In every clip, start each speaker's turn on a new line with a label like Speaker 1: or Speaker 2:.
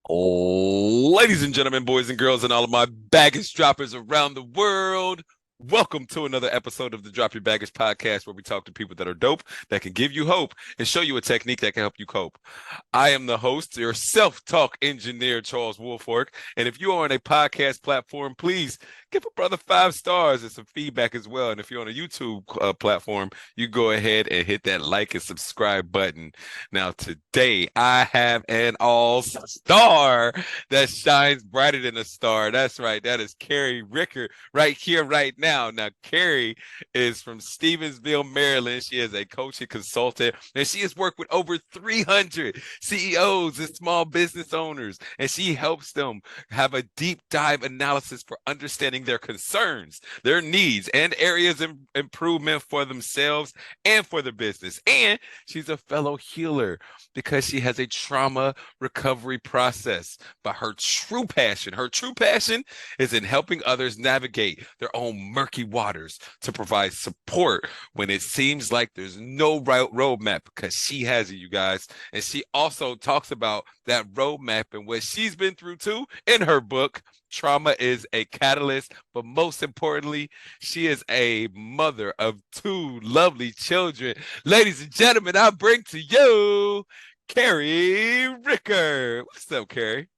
Speaker 1: Ladies and gentlemen, boys and girls, and all of my baggage droppers around the world, welcome to another episode of the Drop Your Baggage podcast, where we talk to people that are dope, that can give you hope, and show you a technique that can help you cope. I am the host, your self-talk engineer, Charles Woolfork, and if you are on a podcast platform, please give a brother 5 stars and some feedback as well. And if you're on a YouTube platform, you go ahead and hit that like and subscribe button. Now, today I have an all-star that shines brighter than a star. That's right. That is Carrie Rickert right here, right now. Now, Carrie is from Stevensville, Maryland. She is a coach and consultant, and she has worked with over 300 CEOs and small business owners, and she helps them have a deep dive analysis for understanding their concerns, their needs, and areas of improvement for themselves and for the business. And she's a fellow healer because she has a trauma recovery process. But her true passion is in helping others navigate their own murky waters to provide support when it seems like there's no right roadmap, because she has it, you guys. And she also talks about that roadmap and what she's been through too in her book. Trauma is a catalyst, but most importantly, she is a mother of two lovely children. Ladies and gentlemen, I bring to you Carrie Rickert. What's up, Carrie?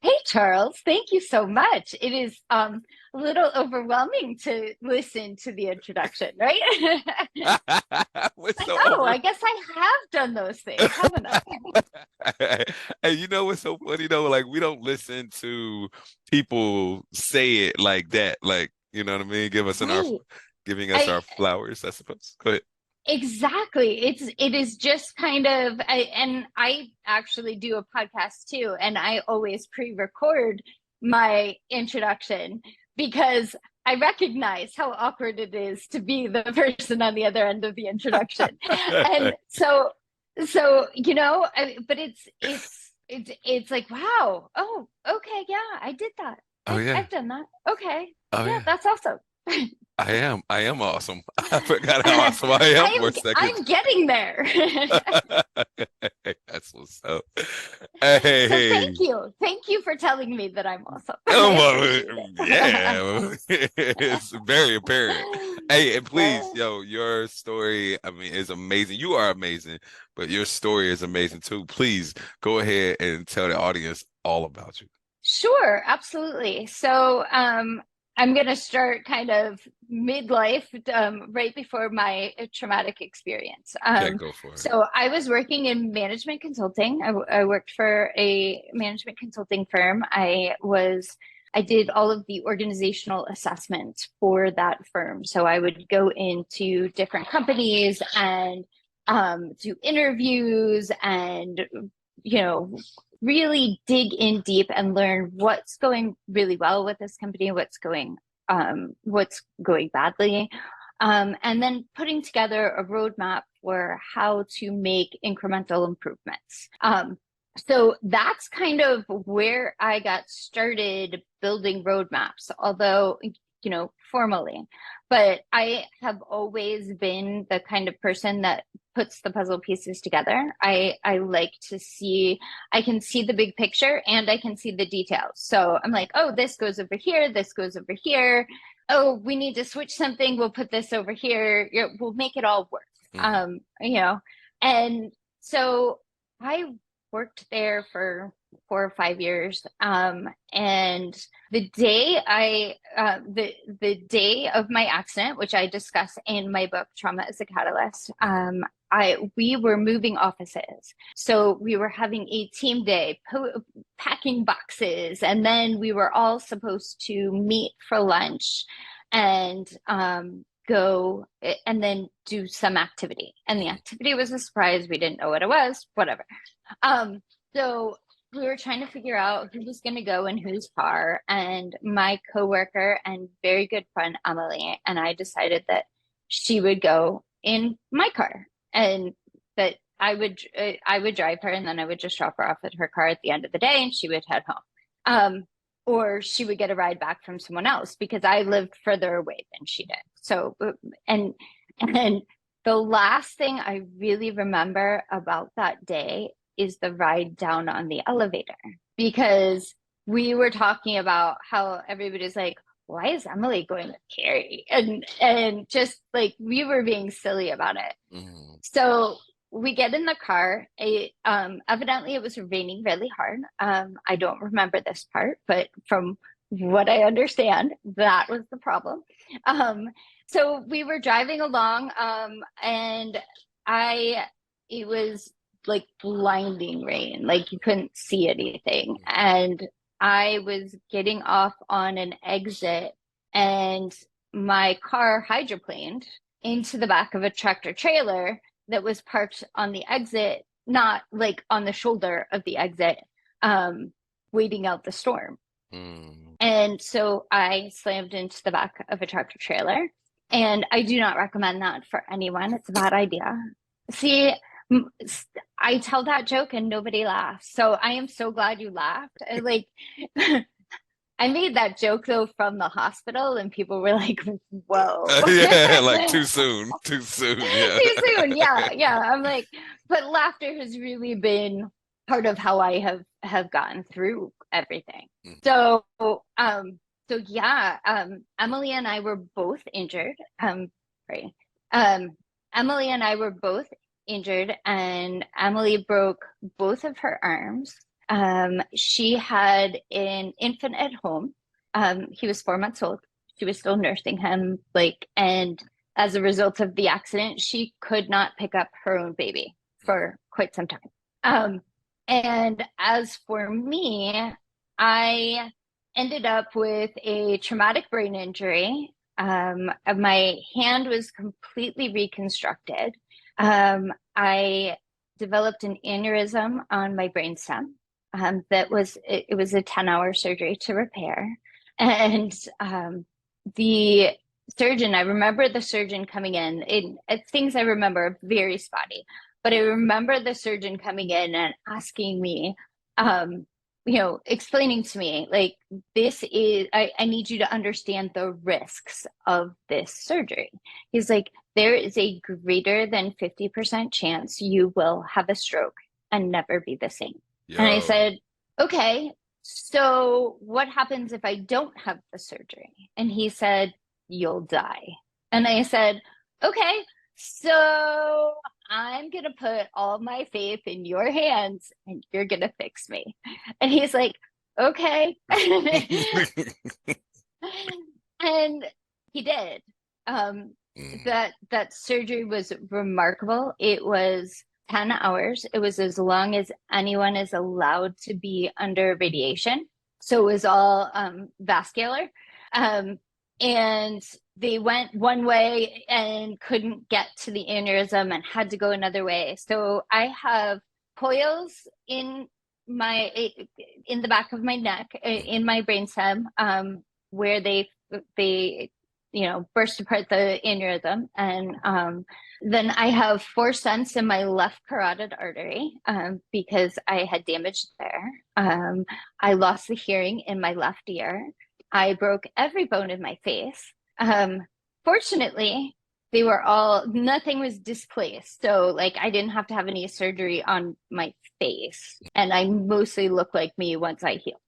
Speaker 2: Hey, Charles, thank you so much. It is a little overwhelming to listen to the introduction, right?
Speaker 1: What's
Speaker 2: Like,
Speaker 1: so
Speaker 2: oh,
Speaker 1: over?
Speaker 2: I guess I have done those things, haven't I?
Speaker 1: And you know what's so funny though? Like, we don't listen to people say it like that. Like, you know what I mean?
Speaker 2: Right.
Speaker 1: Giving us
Speaker 2: I
Speaker 1: our flowers, I suppose. Go ahead.
Speaker 2: exactly. It is just kind of and I actually do a podcast too, and I always pre-record my introduction because I recognize how awkward it is to be the person on the other end of the introduction. And but it's like, wow, oh, okay, yeah, I did that.
Speaker 1: Oh yeah.
Speaker 2: I've done that. Okay.
Speaker 1: Oh
Speaker 2: Yeah,
Speaker 1: yeah.
Speaker 2: that's awesome.
Speaker 1: I am awesome. I forgot how awesome I am for a second.
Speaker 2: I'm getting there.
Speaker 1: That's what's up.
Speaker 2: So
Speaker 1: Hey.
Speaker 2: thank you for telling me that I'm awesome.
Speaker 1: Oh,
Speaker 2: I appreciate
Speaker 1: well,
Speaker 2: it.
Speaker 1: yeah, it's very apparent. Hey, and please, yo, your story, I mean, is amazing. You are amazing, but your story is amazing too. Please go ahead and tell the audience all about you.
Speaker 2: Sure, absolutely. So, I'm going to start kind of midlife, right before my traumatic experience.
Speaker 1: Okay, go for it.
Speaker 2: So, I was working in management consulting. I worked for a management consulting firm. I did all of the organizational assessment for that firm. So, I would go into different companies and do interviews and you know really dig in deep and learn what's going really well with this company, what's going badly, and then putting together a roadmap for how to make incremental improvements. So that's kind of where I got started building roadmaps, although, formally. But I have always been the kind of person that puts the puzzle pieces together. I like to see, I can see the big picture and I can see the details. So I'm like, oh, this goes over here, this goes over here. Oh, we need to switch something. We'll put this over here. We'll make it all work.
Speaker 1: Hmm.
Speaker 2: And so I worked there for 4 or 5 years. And the day of my accident, which I discuss in my book, Trauma is a Catalyst, we were moving offices. So we were having a team day, packing boxes, and then we were all supposed to meet for lunch and go and then do some activity. And the activity was a surprise. We didn't know what it was, whatever. So we were trying to figure out who was going to go in whose car. And my coworker and very good friend Emily and I decided that she would go in my car, and that I would drive her, and then I would just drop her off at her car at the end of the day, and she would head home. Or she would get a ride back from someone else because I lived further away than she did. So, and the last thing I really remember about that day is the ride down on the elevator, because we were talking about how everybody's like, why is Emily going with Carrie? And just like we were being silly about it.
Speaker 1: Mm.
Speaker 2: So we get in the car. Evidently it was raining really hard. I don't remember this part, but from what I understand, that was the problem. So we were driving along, and it was like blinding rain, like you couldn't see anything. And I was getting off on an exit, and my car hydroplaned into the back of a tractor trailer that was parked on the exit, not like on the shoulder of the exit, waiting out the storm.
Speaker 1: Mm.
Speaker 2: And so I slammed into the back of a tractor trailer. And I do not recommend that for anyone. It's a bad idea. See, I tell that joke and nobody laughs. So I am so glad you laughed. Like, I made that joke though from the hospital, and people were like, whoa.
Speaker 1: Yeah, like too soon. Too soon. Yeah.
Speaker 2: Too soon. Yeah. Yeah. I'm like, but laughter has really been part of how I have gotten through everything.
Speaker 1: Mm.
Speaker 2: So yeah, Emily and I were both injured. Right. Emily and I were both injured, and Emily broke both of her arms. She had an infant at home. He was 4 months old. She was still nursing him, and as a result of the accident, she could not pick up her own baby for quite some time. And as for me, I ended up with a traumatic brain injury. My hand was completely reconstructed. I developed an aneurysm on my brainstem. It was a 10-hour surgery to repair. And the surgeon, I remember the surgeon coming in, things I remember are very spotty, but I remember the surgeon coming in and asking me, explaining to me, like, I need you to understand the risks of this surgery. He's like, there is a greater than 50% chance you will have a stroke and never be the same.
Speaker 1: Yo.
Speaker 2: And I said, okay, so what happens if I don't have the surgery? And he said, you'll die. And I said, okay, so I'm going to put all my faith in your hands and you're going to fix me. And he's like, okay. And he did. That surgery was remarkable. It was 10 hours. It was as long as anyone is allowed to be under radiation. So it was all vascular. And they went one way and couldn't get to the aneurysm and had to go another way. So I have coils in the back of my neck, in my brainstem, where they burst apart the aneurysm. And then I have 4 stents in my left carotid artery, because I had damage there. I lost the hearing in my left ear. I broke every bone in my face. Fortunately, nothing was displaced. So like I didn't have to have any surgery on my face. And I mostly look like me once I heal.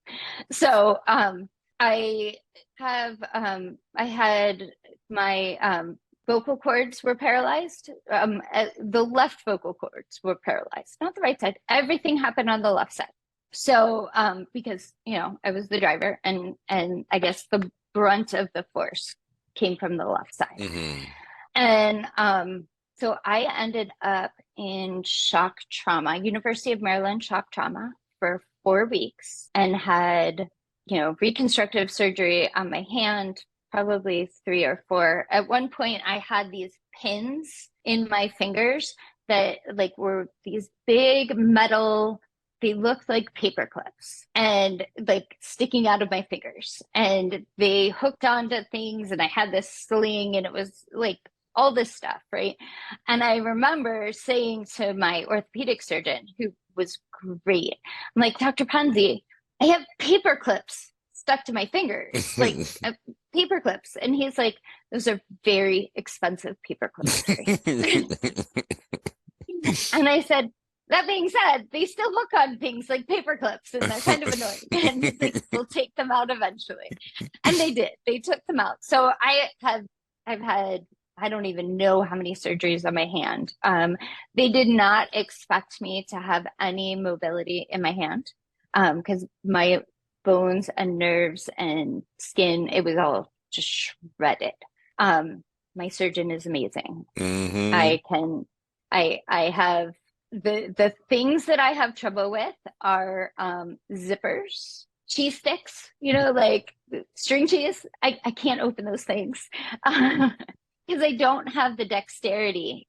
Speaker 2: So I had my vocal cords were paralyzed. The left vocal cords were paralyzed, not the right side. Everything happened on the left side. So because I was the driver, and I guess the brunt of the force came from the left side.
Speaker 1: Mm-hmm.
Speaker 2: And so I ended up in shock trauma, University of Maryland shock trauma, for 4 weeks, and had reconstructive surgery on my hand, probably 3 or 4. At one point, I had these pins in my fingers that were these big metal. They looked like paper clips and sticking out of my fingers, and they hooked onto things, and I had this sling, and it was like all this stuff, right? And I remember saying to my orthopedic surgeon, who was great, I'm like, Dr. Ponzi, I have paper clips stuck to my fingers, paper clips. And he's like, those are very expensive paper clips. And I said, that being said, they still look on things like paper clips and they're kind of annoying and they will take them out eventually. And they did. They took them out. So I've had, I don't even know how many surgeries on my hand. They did not expect me to have any mobility in my hand because my bones and nerves and skin, it was all just shredded. My surgeon is amazing.
Speaker 1: Mm-hmm.
Speaker 2: I have the things that I have trouble with are zippers, cheese sticks, like string cheese. I can't open those things because I don't have the dexterity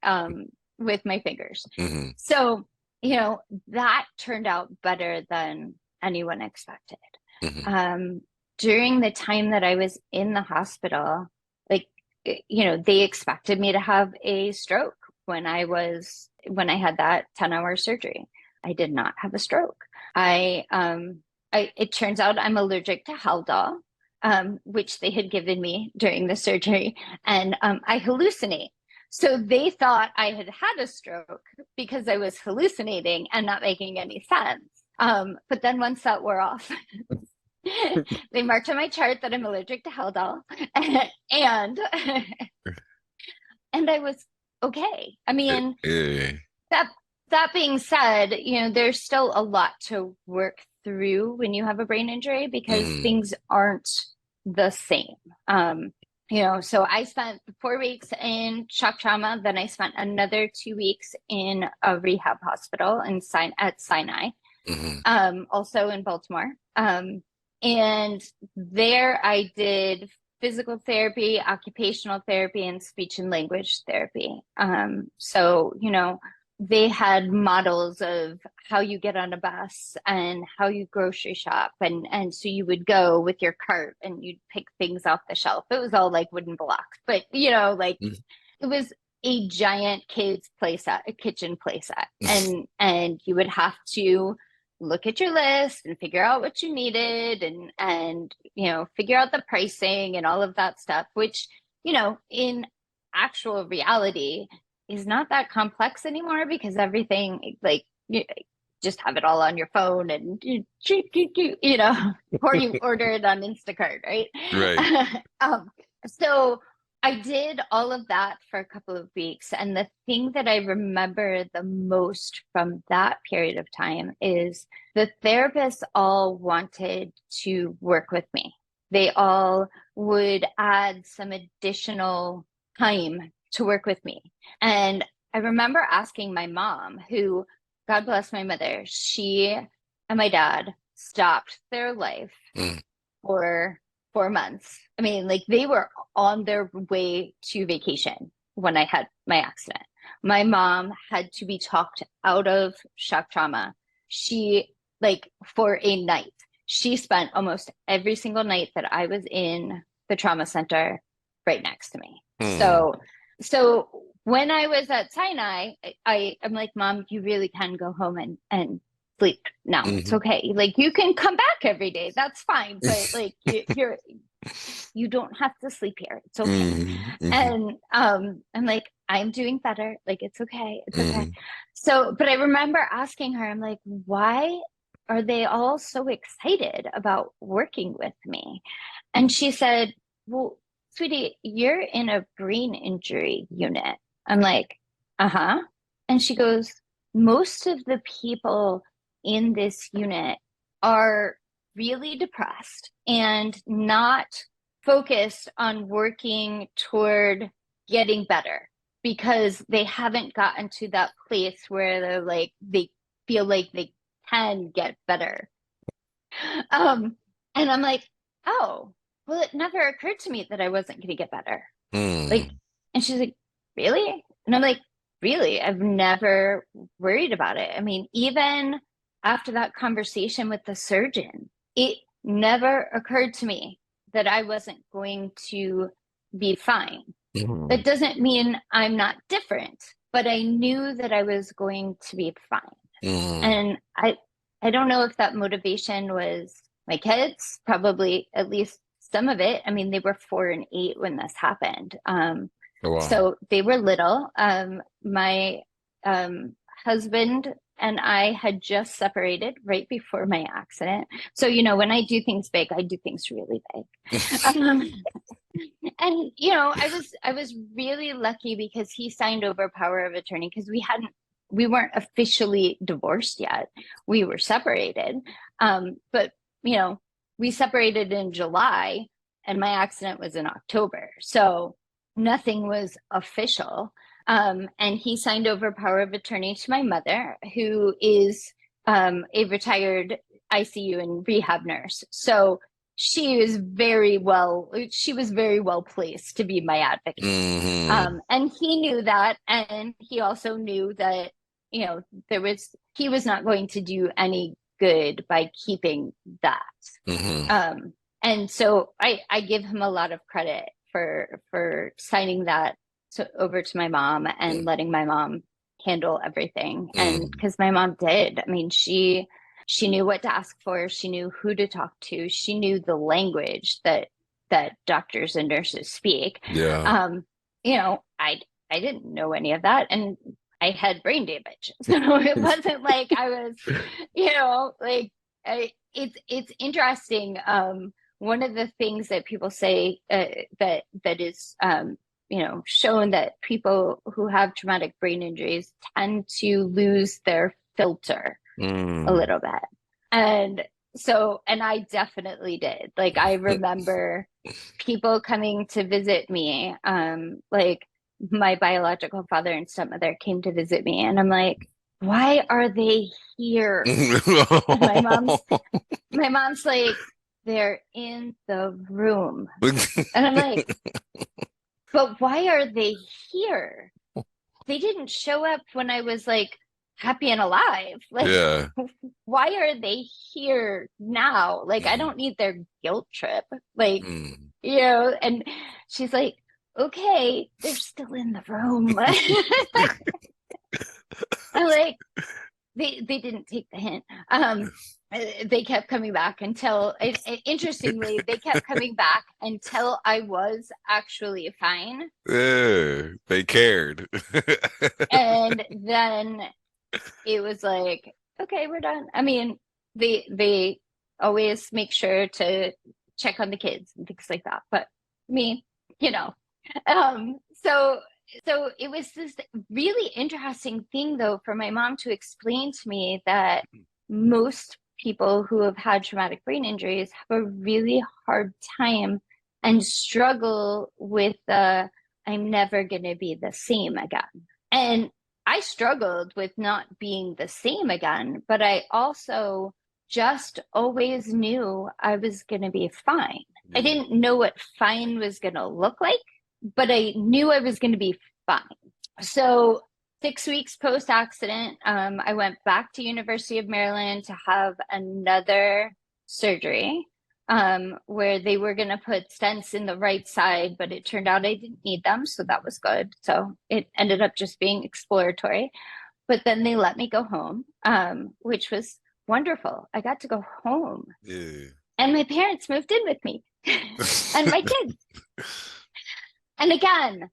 Speaker 2: with my fingers.
Speaker 1: Mm-hmm.
Speaker 2: So, that turned out better than anyone expected.
Speaker 1: Mm-hmm.
Speaker 2: During the time that I was in the hospital, like, they expected me to have a stroke when I had that 10-hour surgery. I did not have a stroke. It turns out I'm allergic to Haldol, which they had given me during the surgery, and I hallucinate. So they thought I had had a stroke because I was hallucinating and not making any sense. But then once that wore off, they marked on my chart that I'm allergic to Haldol, and and I was okay. I mean, that that being said, there's still a lot to work through when you have a brain injury because
Speaker 1: Mm-hmm.
Speaker 2: things aren't the same. So I spent 4 weeks in shock trauma, then I spent another 2 weeks in a rehab hospital at Sinai,
Speaker 1: Mm-hmm.
Speaker 2: also in Baltimore. And there I did physical therapy, occupational therapy, and speech and language therapy. So, they had models of how you get on a bus and how you grocery shop. And so you would go with your cart and you'd pick things off the shelf. It was all like wooden blocks, but,
Speaker 1: Mm-hmm.
Speaker 2: it was a giant kids play set, a kitchen play set. And you would have to look at your list and figure out what you needed and figure out the pricing and all of that stuff, which, in actual reality is not that complex anymore because everything, like, you just have it all on your phone and or you order it on Instacart, right?
Speaker 1: Right.
Speaker 2: So I did all of that for a couple of weeks. And the thing that I remember the most from that period of time is the therapists all wanted to work with me. They all would add some additional time to work with me. And I remember asking my mom, who, God bless my mother, she and my dad stopped their life
Speaker 1: Mm-hmm.
Speaker 2: for 4 months. I mean, like they were on their way to vacation when I had my accident. My mom had to be talked out of shock trauma. She, like, for a night, she spent almost every single night that I was in the trauma center right next to me. So when I was at Sinai, I'm like, Mom, you really can go home and sleep now. It's
Speaker 1: Mm-hmm.
Speaker 2: okay. Like you can come back every day. That's fine. But like you don't have to sleep here. It's okay.
Speaker 1: Mm-hmm.
Speaker 2: And I'm like, I'm doing better. Like it's okay. It's okay.
Speaker 1: Mm-hmm.
Speaker 2: So, but I remember asking her, I'm like, why are they all so excited about working with me? And she said, well, sweetie, you're in a brain injury unit. I'm like, uh-huh. And she goes, most of the people in this unit are really depressed and not focused on working toward getting better because they haven't gotten to that place where they're like, they feel like they can get better. And I'm like, oh, well, it never occurred to me that I wasn't going to get better. Like,
Speaker 1: Mm-hmm.
Speaker 2: and she's like, really? And I'm like, really? I've never worried about it. I mean, even after that conversation with the surgeon, it never occurred to me that I wasn't going to be fine.
Speaker 1: Mm-hmm.
Speaker 2: That doesn't mean I'm not different, but I knew that I was going to be fine.
Speaker 1: Mm-hmm.
Speaker 2: And I don't know if that motivation was my kids, probably at least some of it. I mean, they were 4 and 8 when this happened.
Speaker 1: Oh, wow.
Speaker 2: So they were little. My husband and I had just separated right before my accident. So, you know, when I do things big, I do things really big. Um, and you know, I was really lucky because he signed over power of attorney because we weren't officially divorced yet. We were separated. But you know, we separated in July and my accident was in October. So nothing was official. And he signed over power of attorney to my mother, who is a retired ICU and rehab nurse. So she was very well placed to be my advocate.
Speaker 1: Mm-hmm.
Speaker 2: And he knew that, and he also knew that, you know, he was not going to do any good by keeping that.
Speaker 1: Mm-hmm.
Speaker 2: And so I give him a lot of credit for signing that over to my mom and letting my mom handle everything. And because my mom did, I mean, she knew what to ask for. She knew who to talk to. She knew the language that doctors and nurses speak.
Speaker 1: Yeah.
Speaker 2: You know, I didn't know any of that, and I had brain damage, so it wasn't like I was, you know, like it's interesting. One of the things that people say that is you know, shown that people who have traumatic brain injuries tend to lose their filter a
Speaker 1: Mm.
Speaker 2: little bit. And so, and I definitely did. Like, I remember people coming to visit me, like my biological father and stepmother came to visit me, and I'm like, why are they here? And my mom's like, they're in the room. And I'm like, but why are they here? They didn't show up when I was like happy and alive. Like,
Speaker 1: Yeah.
Speaker 2: why are they here now? Like, I
Speaker 1: Mm.
Speaker 2: don't need their guilt trip. Like,
Speaker 1: Mm.
Speaker 2: you know, and she's like, okay, they're still in the room. I'm like, they didn't take the hint. They kept coming back until, interestingly, they kept coming back until I was actually fine.
Speaker 1: Yeah, they cared.
Speaker 2: And then it was like, okay, we're done. I mean, they always make sure to check on the kids and things like that. But me, you know, um, so so it was this really interesting thing though for my mom to explain to me that most people who have had traumatic brain injuries have a really hard time and struggle with the I'm never going to be the same again. And I struggled with not being the same again, but I also just always knew I was going to be fine. I
Speaker 1: Mm.
Speaker 2: didn't know what fine was going to look like, but I knew I was going to be fine. So 6 weeks post accident, I went back to University of Maryland to have another surgery, where they were going to put stents in the right side, but it turned out I didn't need them, so that was good. So it ended up just being exploratory. But then they let me go home, which was wonderful. I got to go home,
Speaker 1: Yeah.
Speaker 2: and my parents moved in with me, and my kids. And again,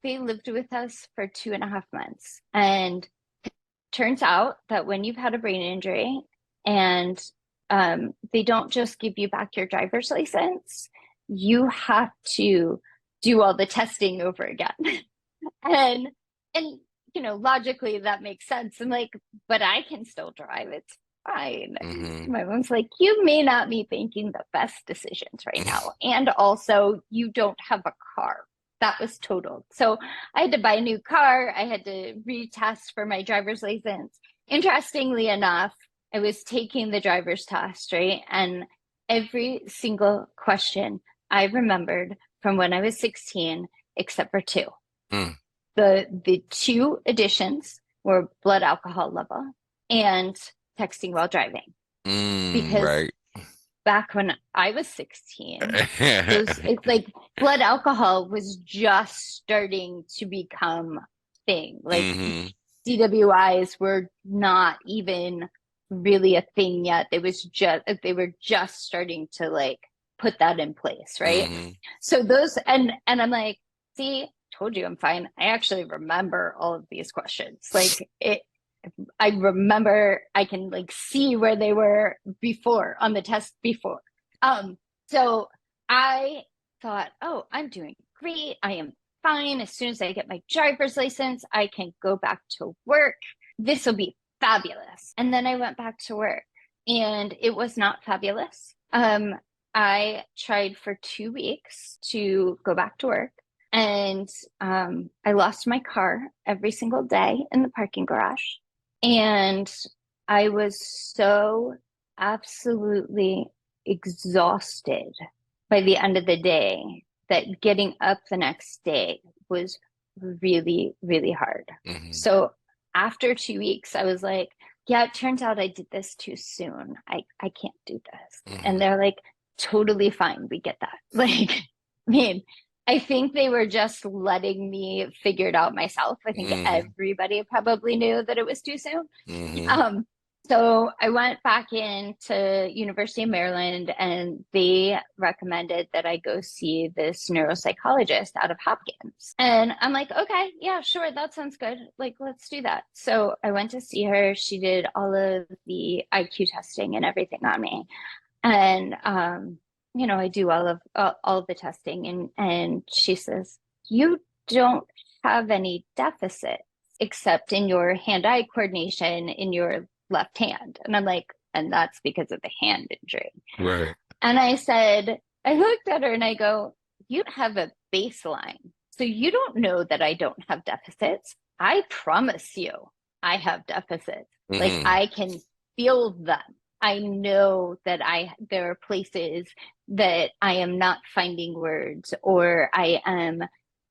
Speaker 2: they lived with us for 2.5 months. And turns out that when you've had a brain injury and they don't just give you back your driver's license, you have to do all the testing over again. and and you know, logically that makes sense. I'm like, but I can still drive. It's fine.
Speaker 1: Hmm.
Speaker 2: My mom's like, you may not be making the best decisions right now. And also, you don't have a car. That was totaled. So I had to buy a new car. I had to retest for my driver's license. Interestingly enough, I was taking the driver's test, right? And every single question I remembered from when I was 16, except for two.
Speaker 1: Mm.
Speaker 2: The two additions were blood alcohol level and texting while driving.
Speaker 1: Mm,
Speaker 2: Because
Speaker 1: right.
Speaker 2: back when I was 16, it's like blood alcohol was just starting to become a thing. Like
Speaker 1: Hmm.
Speaker 2: DWIs were not even really a thing yet. They were just starting to like put that in place, right?
Speaker 1: Hmm.
Speaker 2: So those and I'm like, see, told you I'm fine. I actually remember all of these questions. Like I remember, I can like see where they were before on the test before. So I thought, oh, I'm doing great. I am fine. As soon as I get my driver's license, I can go back to work. This will be fabulous. And then I went back to work and it was not fabulous. I tried for 2 weeks to go back to work and I lost my car every single day in the parking garage. And I was so absolutely exhausted by the end of the day that getting up the next day was really, really hard. So after 2 weeks, I was like, yeah, it turns out I did this too soon. I can't do this. And they're like, totally fine. We get that. Like, I mean, I think they were just letting me figure it out myself. I think everybody probably knew that it was too soon. So I went back into University of Maryland and they recommended that I go see this neuropsychologist out of Hopkins. And I'm like, okay, yeah, sure. That sounds good. Like, let's do that. So I went to see her. She did all of the IQ testing and everything on me. And, you know, I do all of the testing and she says, you don't have any deficits except in your hand-eye coordination in your left hand. And I'm like, and that's because of the hand injury.
Speaker 1: Right.
Speaker 2: And I said, I looked at her and I go, you have a baseline. So you don't know that I don't have deficits. I promise you, I have deficits. Like I can feel them. I know that there are places that I am not finding words or I am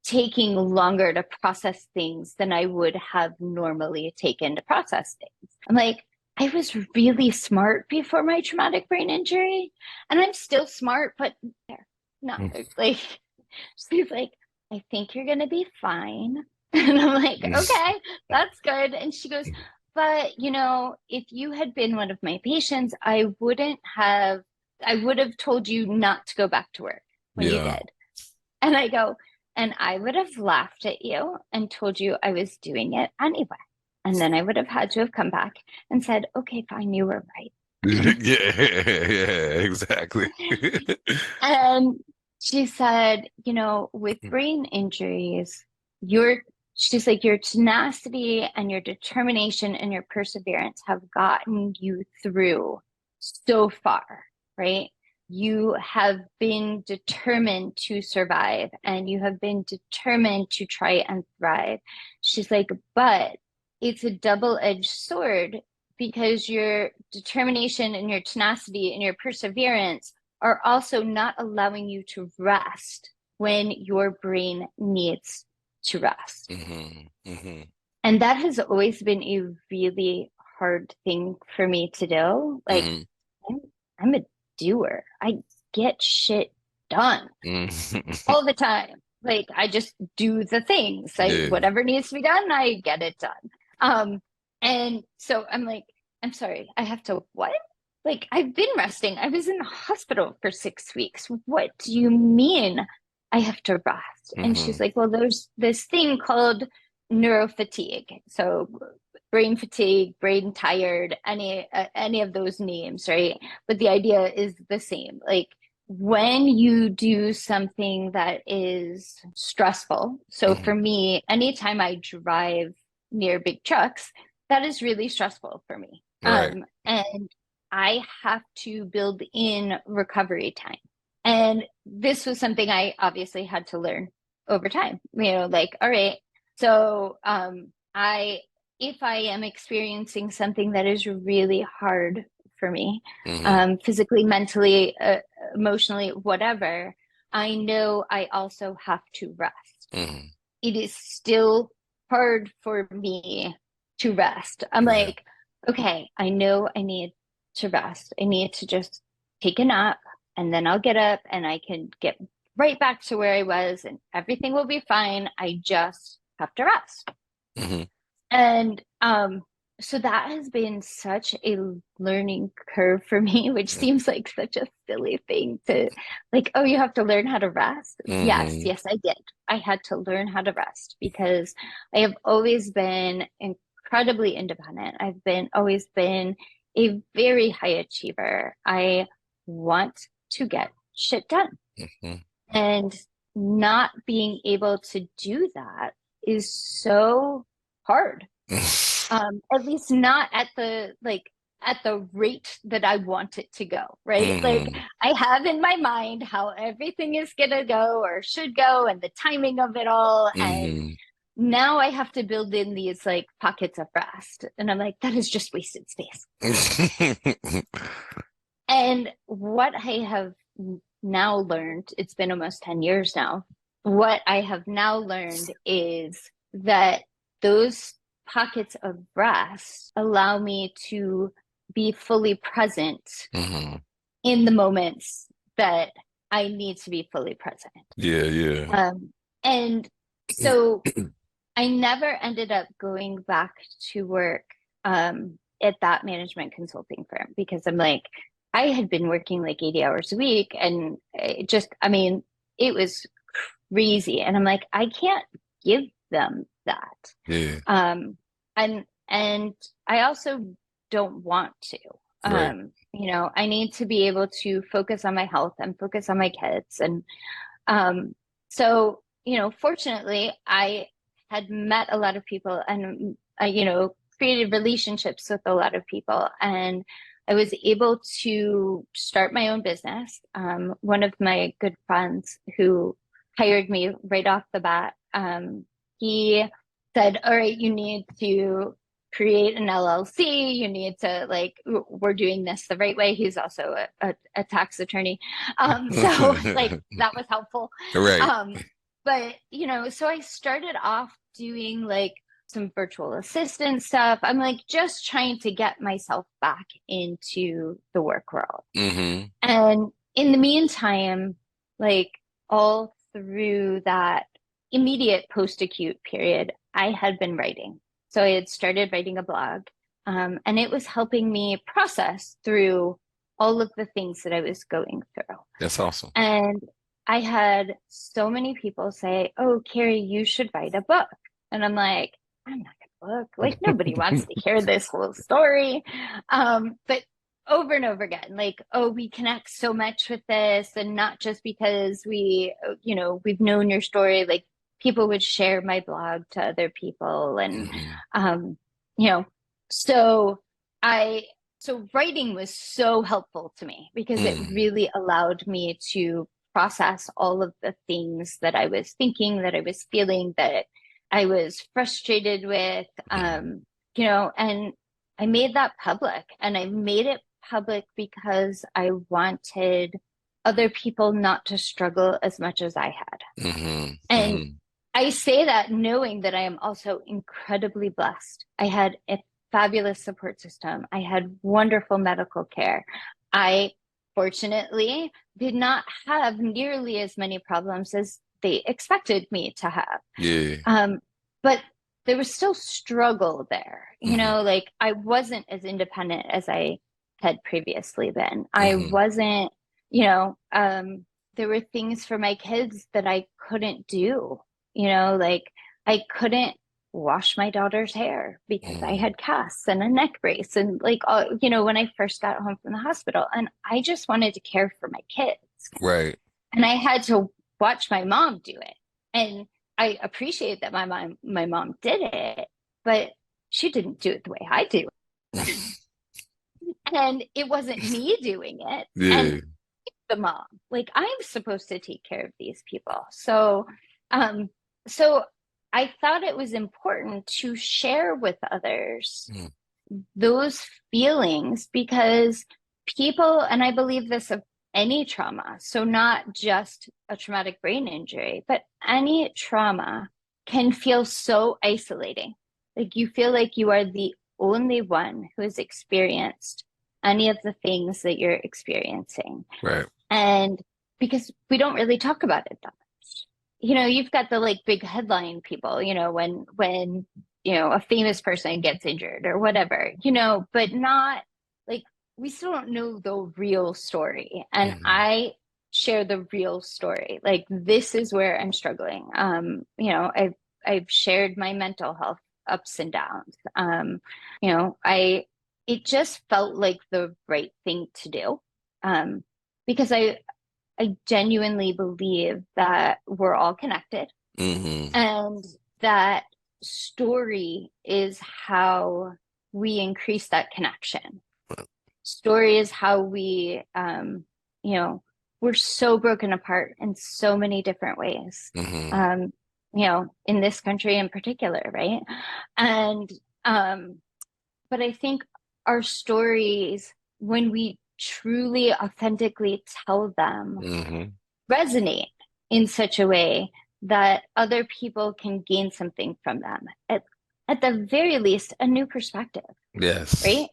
Speaker 2: taking longer to process things than I would have normally taken to process things. I'm like, I was really smart before my traumatic brain injury and I'm still smart, but no, like, she's like, I think you're going to be fine. And I'm like, okay, that's good. And she goes, but you know, if you had been one of my patients, I would have told you not to go back to work when you did. And I go, and I would have laughed at you and told you I was doing it anyway. And then I would have had to have come back and said, okay, fine, you were right.
Speaker 1: Yeah, exactly.
Speaker 2: And she said, you know, with brain injuries, she's like, your tenacity and your determination and your perseverance have gotten you through so far, right? You have been determined to survive and you have been determined to try and thrive. She's like, but it's a double-edged sword because your determination and your tenacity and your perseverance are also not allowing you to rest when your brain needs to rest. And that has always been a really hard thing for me to do. Like, I'm a doer. I get shit done all the time. Like, I just do the things. Whatever needs to be done, I get it done. And so I'm like, I'm sorry, I have to what? Like, I've been resting. I was in the hospital for 6 weeks. What do you mean I have to rest? And she's like, well, there's this thing called neurofatigue. So brain fatigue, brain tired, any of those names, right? But the idea is the same. Like when you do something that is stressful. So for me, anytime I drive near big trucks, that is really stressful for me.
Speaker 1: Right.
Speaker 2: And I have to build in recovery time. And this was something I obviously had to learn over time. You know, like, all right, so if I am experiencing something that is really hard for me, physically, mentally, emotionally, whatever, I know I also have to rest. It is still hard for me to rest. I'm like, okay, I know I need to rest. I need to just take a nap and then I'll get up and I can get right back to where I was and everything will be fine. I just have to rest. And so that has been such a learning curve for me, which seems like such a silly thing to like, oh, you have to learn how to rest. Yes, I did. I had to learn how to rest because I have always been incredibly independent. Always been a very high achiever. I want to get shit done.
Speaker 1: Mm-hmm.
Speaker 2: And not being able to do that is so hard. At least not at the rate that I want it to go, right? Like
Speaker 1: Mm-hmm.
Speaker 2: I have in my mind how everything is gonna go or should go and the timing of it all. And
Speaker 1: Mm-hmm.
Speaker 2: now I have to build in these like pockets of rest. And I'm like, that is just wasted space. And what I have now learned, it's been almost 10 years now. What I have now learned is that those pockets of rest allow me to be fully present
Speaker 1: Mm-hmm.
Speaker 2: in the moments that I need to be fully present.
Speaker 1: Yeah, yeah.
Speaker 2: And so I never ended up going back to work at that management consulting firm because I'm like, I had been working like 80 hours a week and it was crazy. And I'm like, I can't give them that.
Speaker 1: Yeah.
Speaker 2: And I also don't want to.
Speaker 1: Right.
Speaker 2: I need to be able to focus on my health and focus on my kids. And so, fortunately, I had met a lot of people and, created relationships with a lot of people. And I was able to start my own business. One of my good friends who hired me right off the bat, he said, all right, you need to create an LLC. You need to we're doing this the right way. He's also a tax attorney. So like that was helpful.
Speaker 1: Right.
Speaker 2: But so I started off doing like some virtual assistant stuff. I'm like just trying to get myself back into the work world.
Speaker 1: Mm-hmm.
Speaker 2: And in the meantime, like all through that immediate post-acute period, I had been writing. So I had started writing a blog, and it was helping me process through all of the things that I was going through.
Speaker 1: That's awesome.
Speaker 2: And I had so many people say, oh, Carrie, you should write a book. And I'm like, I'm not going to book. Like, nobody wants to hear this whole story. But over and over again, like, oh, we connect so much with this. And not just because we've known your story, like people would share my blog to other people. And, so so writing was so helpful to me because it really allowed me to process all of the things that I was thinking, that I was feeling, that I was frustrated with, and I made that public. And I made it public because I wanted other people not to struggle as much as I had. And I say that knowing that I am also incredibly blessed. I had a fabulous support system. I had wonderful medical care. I fortunately did not have nearly as many problems as they expected me to have.
Speaker 1: Yeah.
Speaker 2: But there was still struggle there. Like I wasn't as independent as I had previously been. I wasn't, there were things for my kids that I couldn't do, like I couldn't wash my daughter's hair because I had casts and a neck brace and when I first got home from the hospital, and I just wanted to care for my kids.
Speaker 1: Right.
Speaker 2: And I had to watch my mom do it. And I appreciate that my mom did it, but she didn't do it the way I do. And it wasn't me doing it.
Speaker 1: Yeah.
Speaker 2: And the mom, like I'm supposed to take care of these people. So I thought it was important to share with others those feelings because people, and I believe this of any trauma, so not just a traumatic brain injury, but any trauma can feel so isolating. Like you feel like you are the only one who has experienced any of the things that you're experiencing.
Speaker 1: Right.
Speaker 2: And because we don't really talk about it that much. You've got the like big headline people, when a famous person gets injured or whatever, but not like we still don't know the real story. And I share the real story. Like this is where I'm struggling. I've shared my mental health ups and downs. It just felt like the right thing to do. Because I genuinely believe that we're all connected, and that story is how we increase that connection. Story is how we, we're so broken apart in so many different ways, in this country in particular, right? And, but I think our stories, when we truly authentically tell them, resonate in such a way that other people can gain something from them. At the very least, a new perspective.
Speaker 1: Yes.
Speaker 2: Right.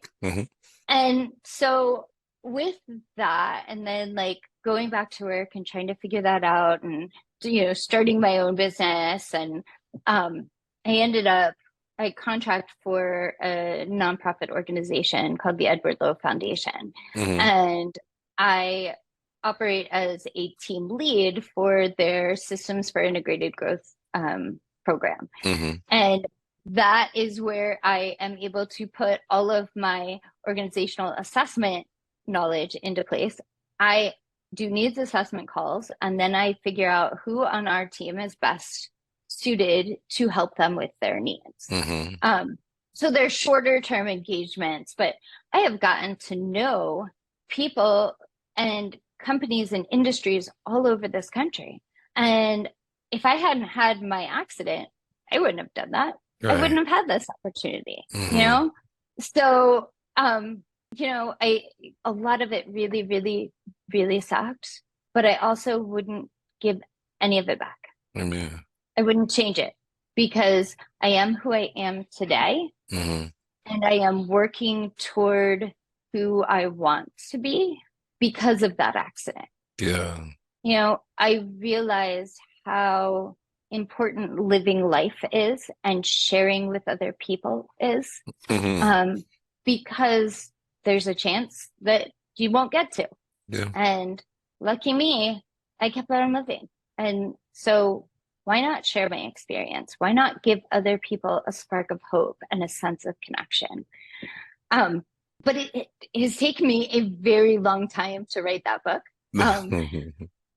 Speaker 2: And so with that, and then like going back to work and trying to figure that out, and starting my own business, and I contract for a nonprofit organization called the Edward Lowe Foundation. And I operate as a team lead for their Systems for Integrated Growth program. And that is where I am able to put all of my organizational assessment knowledge into place. I do needs assessment calls, and then I figure out who on our team is best suited to help them with their needs. So they're shorter term engagements, but I have gotten to know people and companies and industries all over this country. And if I hadn't had my accident, I wouldn't have done that. Right. I wouldn't have had this opportunity, So, a lot of it really, really, really sucked, but I also wouldn't give any of it back. I wouldn't change it, because I am who I am today, and I am working toward who I want to be because of that accident. I realized how important living life is and sharing with other people is, because there's a chance that you won't get to. And lucky me, I kept on living. And so why not share my experience? Why not give other people a spark of hope and a sense of connection? But it has taken me a very long time to write that book.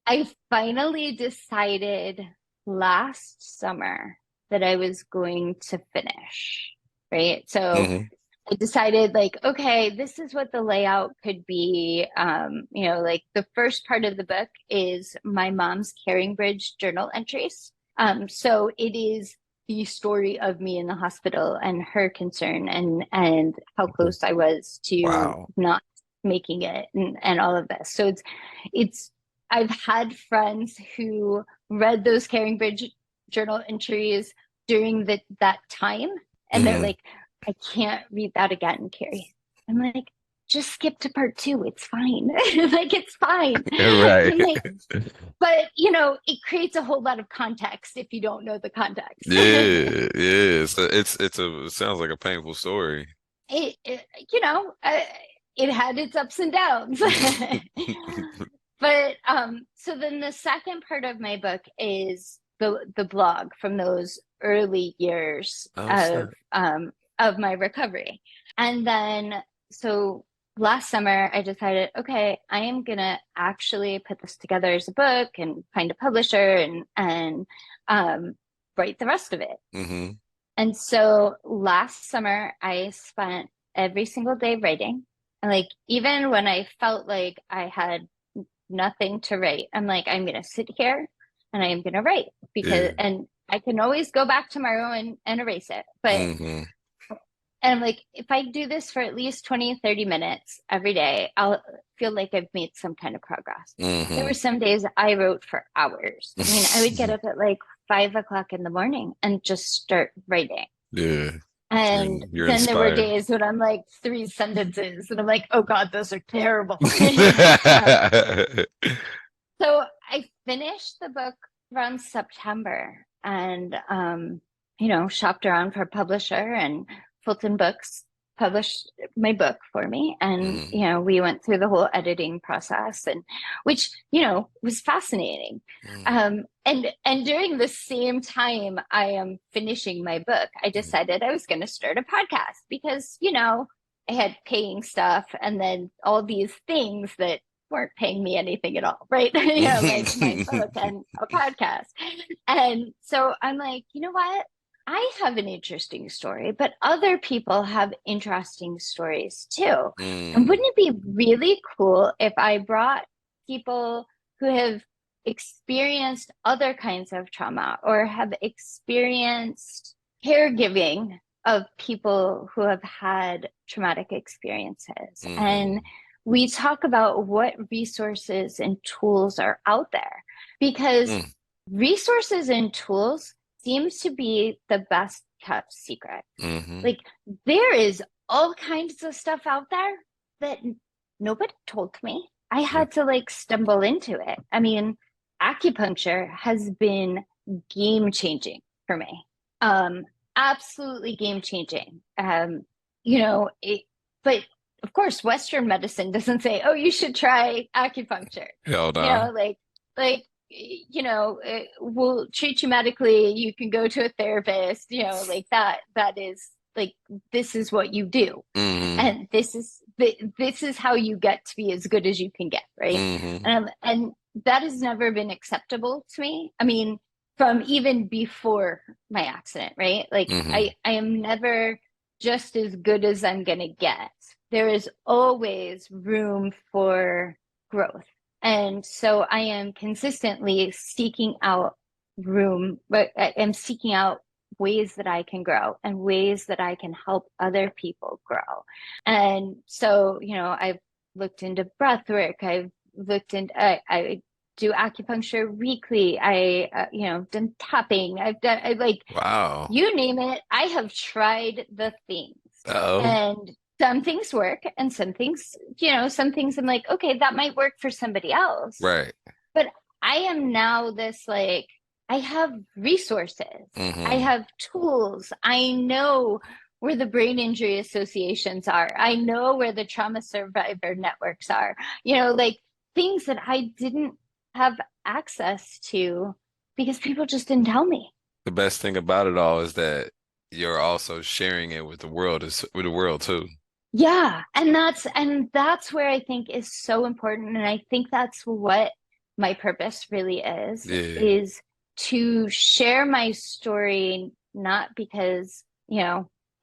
Speaker 2: I finally decided last summer that I was going to finish, right? So I decided, like, okay, this is what the layout could be. Like the first part of the book is my mom's Caring Bridge journal entries. So it is the story of me in the hospital and her concern and how close I was to not making it and all of this. So I've had friends who read those Caring Bridge journal entries during that time, and they're like, I can't read that again, Carrie. I'm like, just skip to part 2. It's fine. Like, it's fine.
Speaker 1: Right.
Speaker 2: But it creates a whole lot of context if you don't know the context.
Speaker 1: So it sounds like a painful story.
Speaker 2: It had its ups and downs. But so then the second part of my book is the blog from those early years of my recovery. And then so last summer I decided, okay, I am gonna actually put this together as a book and find a publisher and write the rest of it. And so last summer I spent every single day writing. And like, even when I felt like I had nothing to write, I'm like, I'm gonna sit here and I am gonna write, because and I can always go back tomorrow and erase it. But and I'm like, if I do this for at least 20, 30 minutes every day, I'll feel like I've made some kind of progress. There were some days I wrote for hours. I mean, I would get up at like 5 o'clock in the morning and just start writing. And
Speaker 1: you're
Speaker 2: then
Speaker 1: inspired.
Speaker 2: There were days when I'm like 3 sentences and I'm like, oh God, those are terrible. So I finished the book around September and, shopped around for a publisher, and Fulton Books published my book for me, and
Speaker 1: Mm-hmm.
Speaker 2: we went through the whole editing process, and which was fascinating.
Speaker 1: Mm-hmm.
Speaker 2: And during the same time I am finishing my book, I decided I was going to start a podcast because I had paying stuff and then all these things that weren't paying me anything at all, right? Like my book and a podcast. And so I'm like, you know what? I have an interesting story, but other people have interesting stories too. And
Speaker 1: Mm.
Speaker 2: wouldn't it be really cool if I brought people who have experienced other kinds of trauma or have experienced caregiving of people who have had traumatic experiences? And
Speaker 1: Mm-hmm.
Speaker 2: we talk about what resources and tools are out there, because
Speaker 1: Mm.
Speaker 2: resources and tools seems to be the best kept secret.
Speaker 1: Mm-hmm.
Speaker 2: Like, there is all kinds of stuff out there that nobody told me. I
Speaker 1: Yeah.
Speaker 2: had to like stumble into it. I mean, acupuncture has been game changing for me. Um, Absolutely game changing. But of course, Western medicine doesn't say, "Oh, you should try acupuncture."
Speaker 1: Hell
Speaker 2: You
Speaker 1: nah.
Speaker 2: know, like we'll treat you medically. You can go to a therapist. Like that is like, this is what you do,
Speaker 1: Mm-hmm.
Speaker 2: and this is how you get to be as good as you can get, right?
Speaker 1: Mm-hmm.
Speaker 2: And that has never been acceptable to me. I mean, from even before my accident, right? Like,
Speaker 1: Mm-hmm.
Speaker 2: I am never just as good as I'm gonna get. There is always room for growth. And so I am consistently seeking out room, but I am seeking out ways that I can grow and ways that I can help other people grow. And so, I've looked into breath work. I've looked into, I do acupuncture weekly. Done tapping. I like,
Speaker 1: Wow.
Speaker 2: you name it. I have tried the things,
Speaker 1: Uh-oh.
Speaker 2: and some things work and some things I'm like, okay, that might work for somebody else.
Speaker 1: Right.
Speaker 2: But I am now this, like, I have resources, I
Speaker 1: Mm-hmm.
Speaker 2: have tools, I know where the brain injury associations are, I know where the trauma survivor networks are, like things that I didn't have access to because people just didn't tell me.
Speaker 1: The best thing about it all is that you're also sharing it with the world, is with the world too.
Speaker 2: Yeah, and that's where I think is so important, and I think that's what my purpose really
Speaker 1: Yeah.
Speaker 2: is to share my story, not because,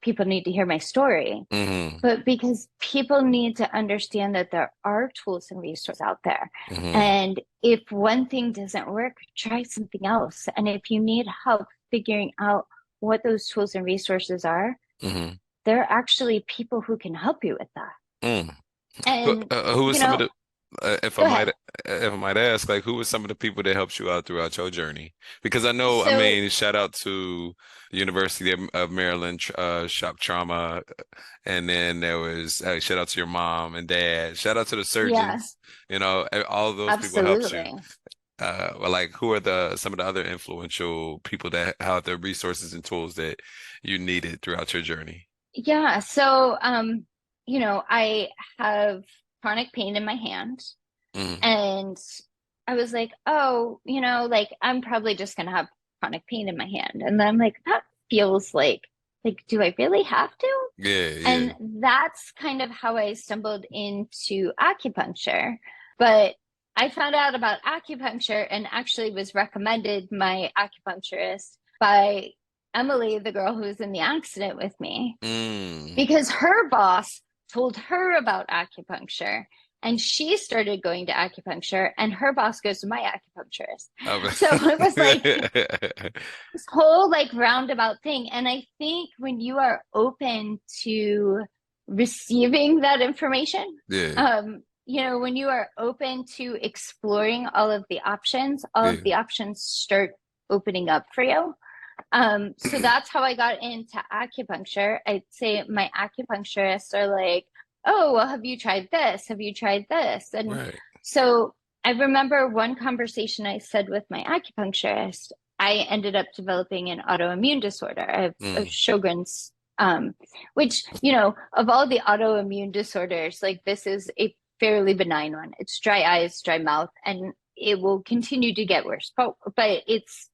Speaker 2: people need to hear my story,
Speaker 1: Mm-hmm.
Speaker 2: but because people need to understand that there are tools and resources out there.
Speaker 1: Mm-hmm.
Speaker 2: And if one thing doesn't work, try something else. And if you need help figuring out what those tools and resources are,
Speaker 1: Mm-hmm.
Speaker 2: there are actually people who can help you with that.
Speaker 1: Mm.
Speaker 2: And,
Speaker 1: Who was
Speaker 2: you
Speaker 1: some of
Speaker 2: know,
Speaker 1: the if I
Speaker 2: go
Speaker 1: might
Speaker 2: ahead.
Speaker 1: ask, like who were some of the people that helped you out throughout your journey? Because I know, I
Speaker 2: So,
Speaker 1: mean, shout out to the University of Maryland, Shop Trauma, and then there was shout out to your mom and dad, shout out to the
Speaker 2: yeah,
Speaker 1: surgeons, all of those people helped you.
Speaker 2: absolutely.
Speaker 1: Well, like who are the some of the other influential people that have the resources and tools that you needed throughout your journey?
Speaker 2: Yeah. So, I have chronic pain in my hand,
Speaker 1: Mm,
Speaker 2: and I was like, oh, like I'm probably just gonna have chronic pain in my hand. And then I'm like, that feels like, do I really have to?
Speaker 1: yeah,
Speaker 2: And
Speaker 1: yeah.
Speaker 2: that's kind of how I stumbled into acupuncture. But I found out about acupuncture and actually was recommended my acupuncturist by Emily, the girl who was in the accident with me,
Speaker 1: Mm.
Speaker 2: because her boss told her about acupuncture, and she started going to acupuncture, and her boss goes to my acupuncturist.
Speaker 1: Oh,
Speaker 2: So it was like this whole like roundabout thing. And I think when you are open to receiving that information,
Speaker 1: yeah,
Speaker 2: when you are open to exploring all of
Speaker 1: yeah.
Speaker 2: the options start opening up for you. So that's how I got into acupuncture. I'd say my acupuncturists are like, oh, well, have you tried this? Have you tried this? And
Speaker 1: Right.
Speaker 2: so I remember one conversation I said with my acupuncturist, I ended up developing an autoimmune disorder. I have
Speaker 1: Mm.
Speaker 2: Sjogren's which, of all the autoimmune disorders, like this is a fairly benign one. It's dry eyes, dry mouth, and it will continue to get worse. But it's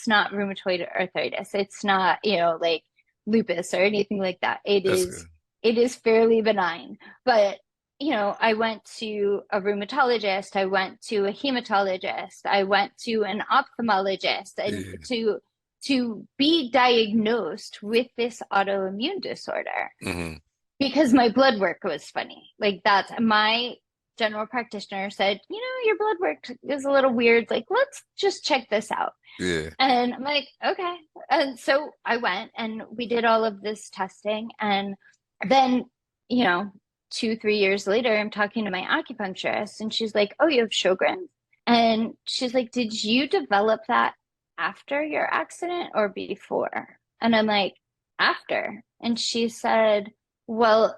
Speaker 2: not rheumatoid arthritis. It's not, like lupus or anything like that.
Speaker 1: That's good.
Speaker 2: It is fairly benign. But I went to a rheumatologist, I went to a hematologist, I went to an ophthalmologist, and
Speaker 1: Yeah.
Speaker 2: to be diagnosed with this autoimmune disorder
Speaker 1: Mm-hmm.
Speaker 2: because my blood work was funny. Like that's my general practitioner said, your blood work is a little weird. Like, let's just check this out.
Speaker 1: Yeah.
Speaker 2: And I'm like, okay. And so I went and we did all of this testing. And then, 2, 3 years later, I'm talking to my acupuncturist and she's like, oh, you have Sjogren's? And she's like, did you develop that after your accident or before? And I'm like, after. And she said, well,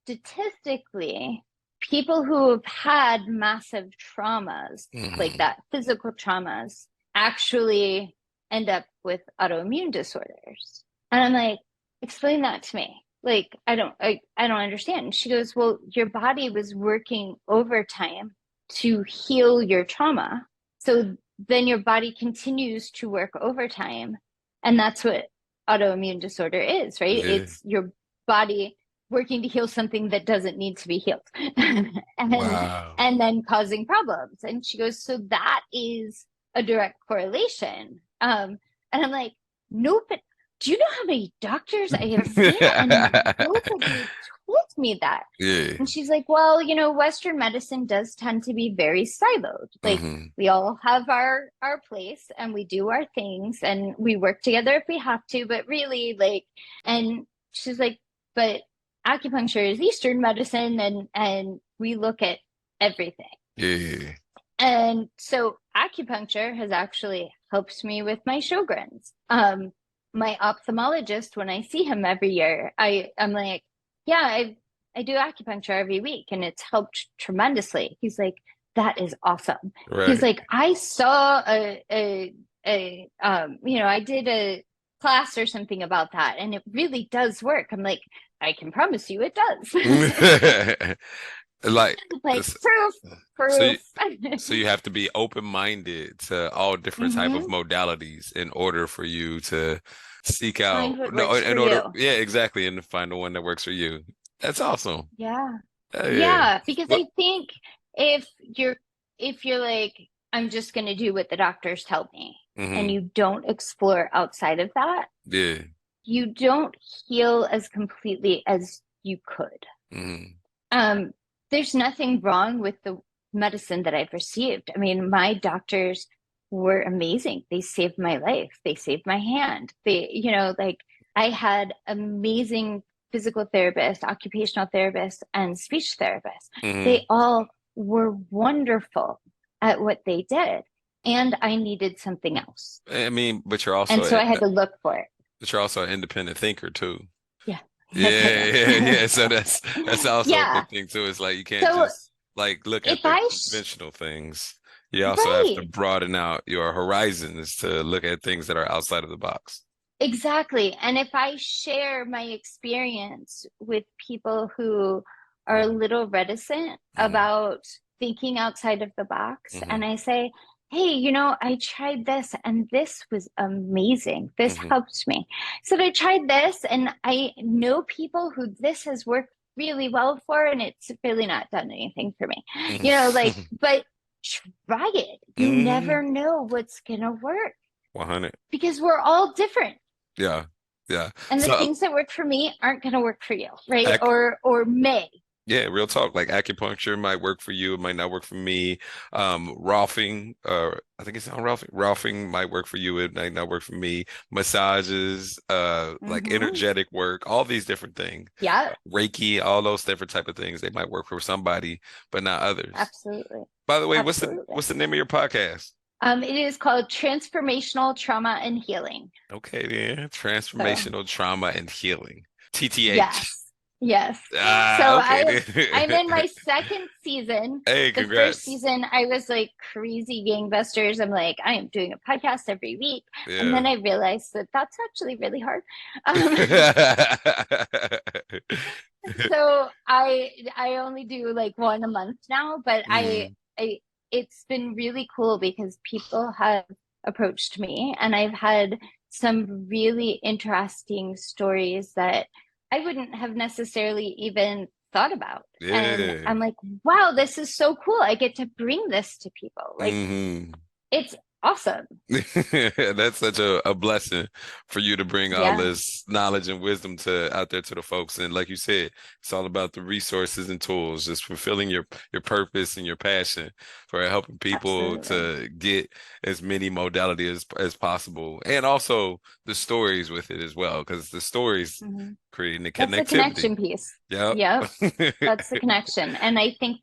Speaker 2: statistically, people who have had massive traumas, like
Speaker 1: Mm-hmm.
Speaker 2: that, physical traumas, actually end up with autoimmune disorders. And I'm like, explain that to me. Like, I don't understand. And she goes, well, your body was working overtime to heal your trauma. So then your body continues to work overtime. And that's what autoimmune disorder is, right?
Speaker 1: Yeah.
Speaker 2: It's your body working to heal something that doesn't need to be healed and
Speaker 1: Wow.
Speaker 2: and then causing problems. And she goes, so that is a direct correlation. And I'm like, nope. But do you know how many doctors I have seen? And nobody told me that.
Speaker 1: Yeah.
Speaker 2: And she's like, well, Western medicine does tend to be very siloed. Like
Speaker 1: Mm-hmm.
Speaker 2: we all have our place and we do our things and we work together if we have to, but really and she's like, but acupuncture is Eastern medicine and we look at everything.
Speaker 1: Yeah.
Speaker 2: And so acupuncture has actually helped me with my Sjogren's. My ophthalmologist, when I see him every year, I'm like, yeah, I do acupuncture every week and it's helped tremendously. He's like, that is awesome. He's
Speaker 1: Right.
Speaker 2: like, I saw I did a class or something about that and it really does work. I'm like, I can promise you it does.
Speaker 1: Like,
Speaker 2: Like proof,
Speaker 1: so you,
Speaker 2: proof.
Speaker 1: so you have to be open-minded to all different type of
Speaker 2: Mm-hmm.
Speaker 1: modalities in order for you to seek out,
Speaker 2: Find what
Speaker 1: no,
Speaker 2: works for
Speaker 1: in order,
Speaker 2: you.
Speaker 1: yeah, exactly, and to find the one that works for you. That's awesome.
Speaker 2: Yeah.
Speaker 1: Yeah.
Speaker 2: Yeah, because
Speaker 1: But
Speaker 2: I think if you're if you're like, I'm just going to do what the doctors tell me, and
Speaker 1: hmm
Speaker 2: you don't explore outside of that,
Speaker 1: yeah.
Speaker 2: you don't heal as completely as you could.
Speaker 1: hmm
Speaker 2: Um, there's nothing wrong with the medicine that I've received. I mean, my doctors were amazing. They saved my life. They saved my hand. Like I had amazing physical therapists, occupational therapists, and speech therapists.
Speaker 1: hmm
Speaker 2: They all were wonderful at what they did. And I needed something else.
Speaker 1: I mean,
Speaker 2: And so I had to look for it.
Speaker 1: but you're also an independent thinker too.
Speaker 2: Yeah. Yes, I
Speaker 1: Yeah, yeah, yeah. So
Speaker 2: am.
Speaker 1: that's also a
Speaker 2: Yeah.
Speaker 1: big thing too. It's like you can't
Speaker 2: So
Speaker 1: just like look
Speaker 2: if
Speaker 1: at the conventional things. You also have to
Speaker 2: right.
Speaker 1: broaden out your horizons to look at things that are outside of the box.
Speaker 2: Exactly. And if I share my experience with people who are a little reticent
Speaker 1: hmm
Speaker 2: about thinking outside of the box, and
Speaker 1: hmm
Speaker 2: I say, hey, I tried this and this was amazing. This
Speaker 1: hmm
Speaker 2: helped me. So I tried this and I know people who this has worked really well for, and it's really not done anything for me.
Speaker 1: hmm
Speaker 2: But try it. You never
Speaker 1: hmm
Speaker 2: know what's gonna work
Speaker 1: 100.
Speaker 2: because we're all different
Speaker 1: Yeah. Yeah.
Speaker 2: and the
Speaker 1: So
Speaker 2: things that work for me aren't going to work for you, right?
Speaker 1: ac
Speaker 2: Or may.
Speaker 1: yeah, real talk. Like acupuncture might work for you, it might not work for me. Rolfing, I think it's on Rolfing. Rolfing might work for you, it might not work for me. Massages, like
Speaker 2: Mm-hmm.
Speaker 1: energetic work, all these different things.
Speaker 2: Yeah,
Speaker 1: Reiki, all those different type of things. They might work for somebody, but not others.
Speaker 2: absolutely.
Speaker 1: By the way,
Speaker 2: Absolutely.
Speaker 1: what's the name of your podcast?
Speaker 2: It is called transformational trauma and healing.
Speaker 1: Okay, then.
Speaker 2: So
Speaker 1: Transformational Trauma and Healing. TTH.
Speaker 2: yes, Yes. So
Speaker 1: Okay.
Speaker 2: I'm in my second season.
Speaker 1: Hey,
Speaker 2: The first
Speaker 1: congrats.
Speaker 2: season I was like crazy gangbusters. I'm like, I am doing a podcast every week. And
Speaker 1: Yeah.
Speaker 2: then I realized that that's actually really hard. Um, so I only do like one a month now, but
Speaker 1: Mm,
Speaker 2: I it's been really cool because people have approached me and I've had some really interesting stories that I wouldn't have necessarily even thought about. And
Speaker 1: yeah.
Speaker 2: I'm like, wow, this is so cool. I get to bring this to people. Like
Speaker 1: Hmm.
Speaker 2: it's awesome.
Speaker 1: That's such a blessing for you to bring all
Speaker 2: Yeah,
Speaker 1: this knowledge and wisdom to out there to the folks. And like you said, it's all about the resources and tools, just fulfilling your purpose and your passion for helping people
Speaker 2: absolutely.
Speaker 1: to get as many modalities as possible. And also the stories with it as well, because the stories
Speaker 2: Mhm.
Speaker 1: creating the
Speaker 2: That's the
Speaker 1: connectivity.
Speaker 2: connection piece.
Speaker 1: Yep.
Speaker 2: Yep. That's the connection. And I think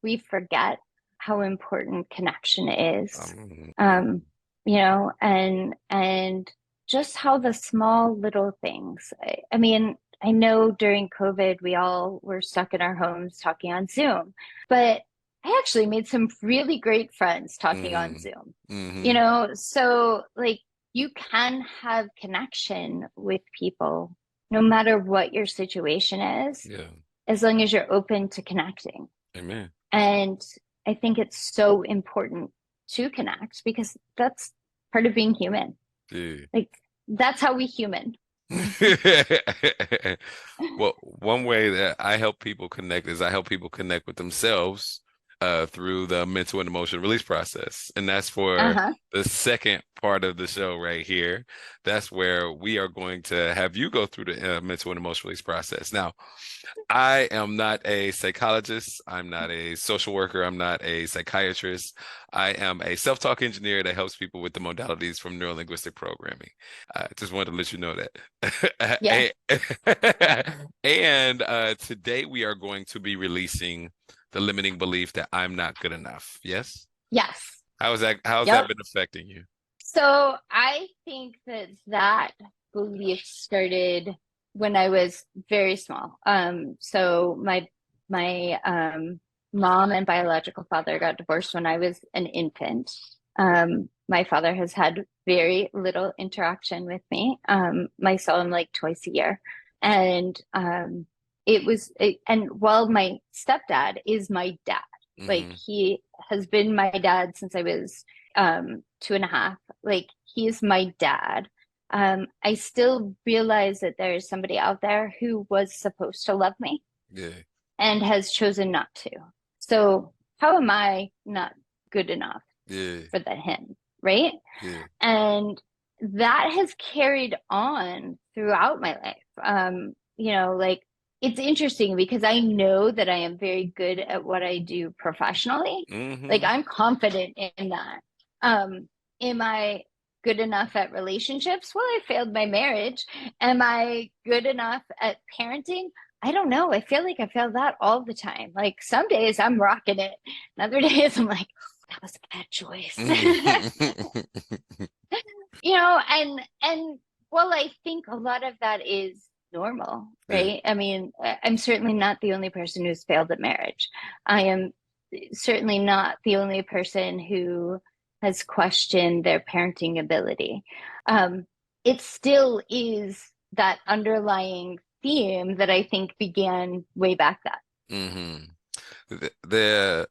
Speaker 2: we forget how important connection is. Um, and just how the small little things. I mean, I know during COVID we all were stuck in our homes talking on Zoom, but I actually made some really great friends talking on
Speaker 1: Hmm.
Speaker 2: Zoom.
Speaker 1: Hmm.
Speaker 2: So like you can have connection with people no matter what your situation is,
Speaker 1: Yeah.
Speaker 2: as long as you're open to connecting.
Speaker 1: Amen.
Speaker 2: And I think it's so important to connect because that's part of being human.
Speaker 1: Yeah.
Speaker 2: Like that's how we human.
Speaker 1: Well, one way that I help people connect is I help people connect with themselves through the mental and emotional release process. And that's for
Speaker 2: Uh-huh.
Speaker 1: the second part of the show right here. That's where we are going to have you go through the mental and emotional release process. Now, I am not a psychologist. I'm not a social worker. I'm not a psychiatrist. I am a self-talk engineer that helps people with the modalities from Neuro Linguistic Programming. I just wanted to let you know that.
Speaker 2: Yeah.
Speaker 1: And today we are going to be releasing the limiting belief that I'm not good enough. Yes?
Speaker 2: Yes.
Speaker 1: How's that
Speaker 2: Yep.
Speaker 1: been affecting you?
Speaker 2: So I think that belief started when I was very small. So my mom and biological father got divorced when I was an infant. My father has had very little interaction with me. I saw him like twice a year, and and while my stepdad is my dad, like
Speaker 1: Hmm.
Speaker 2: he has been my dad since I was 2.5. Like he's my dad. I still realize that there is somebody out there who was supposed to love me
Speaker 1: Yeah.
Speaker 2: and has chosen not to. So how am I not good enough
Speaker 1: Yeah.
Speaker 2: for the him, right?
Speaker 1: Yeah.
Speaker 2: And that has carried on throughout my life. Like it's interesting because I know that I am very good at what I do professionally. Like
Speaker 1: Hmm.
Speaker 2: I'm confident in that. Am I good enough at relationships? Well, I failed my marriage. Am I good enough at parenting? I don't know. I feel like I fail that all the time. Like some days I'm rocking it, and other days I'm like, that was a bad choice. And well, I think a lot of that is normal,
Speaker 1: Yeah.
Speaker 2: right? I mean, I'm certainly not the only person who's failed at marriage. I am certainly not the only person who has questioned their parenting ability. Um, it still is that underlying theme that I think began way back then.
Speaker 1: Hmm. There,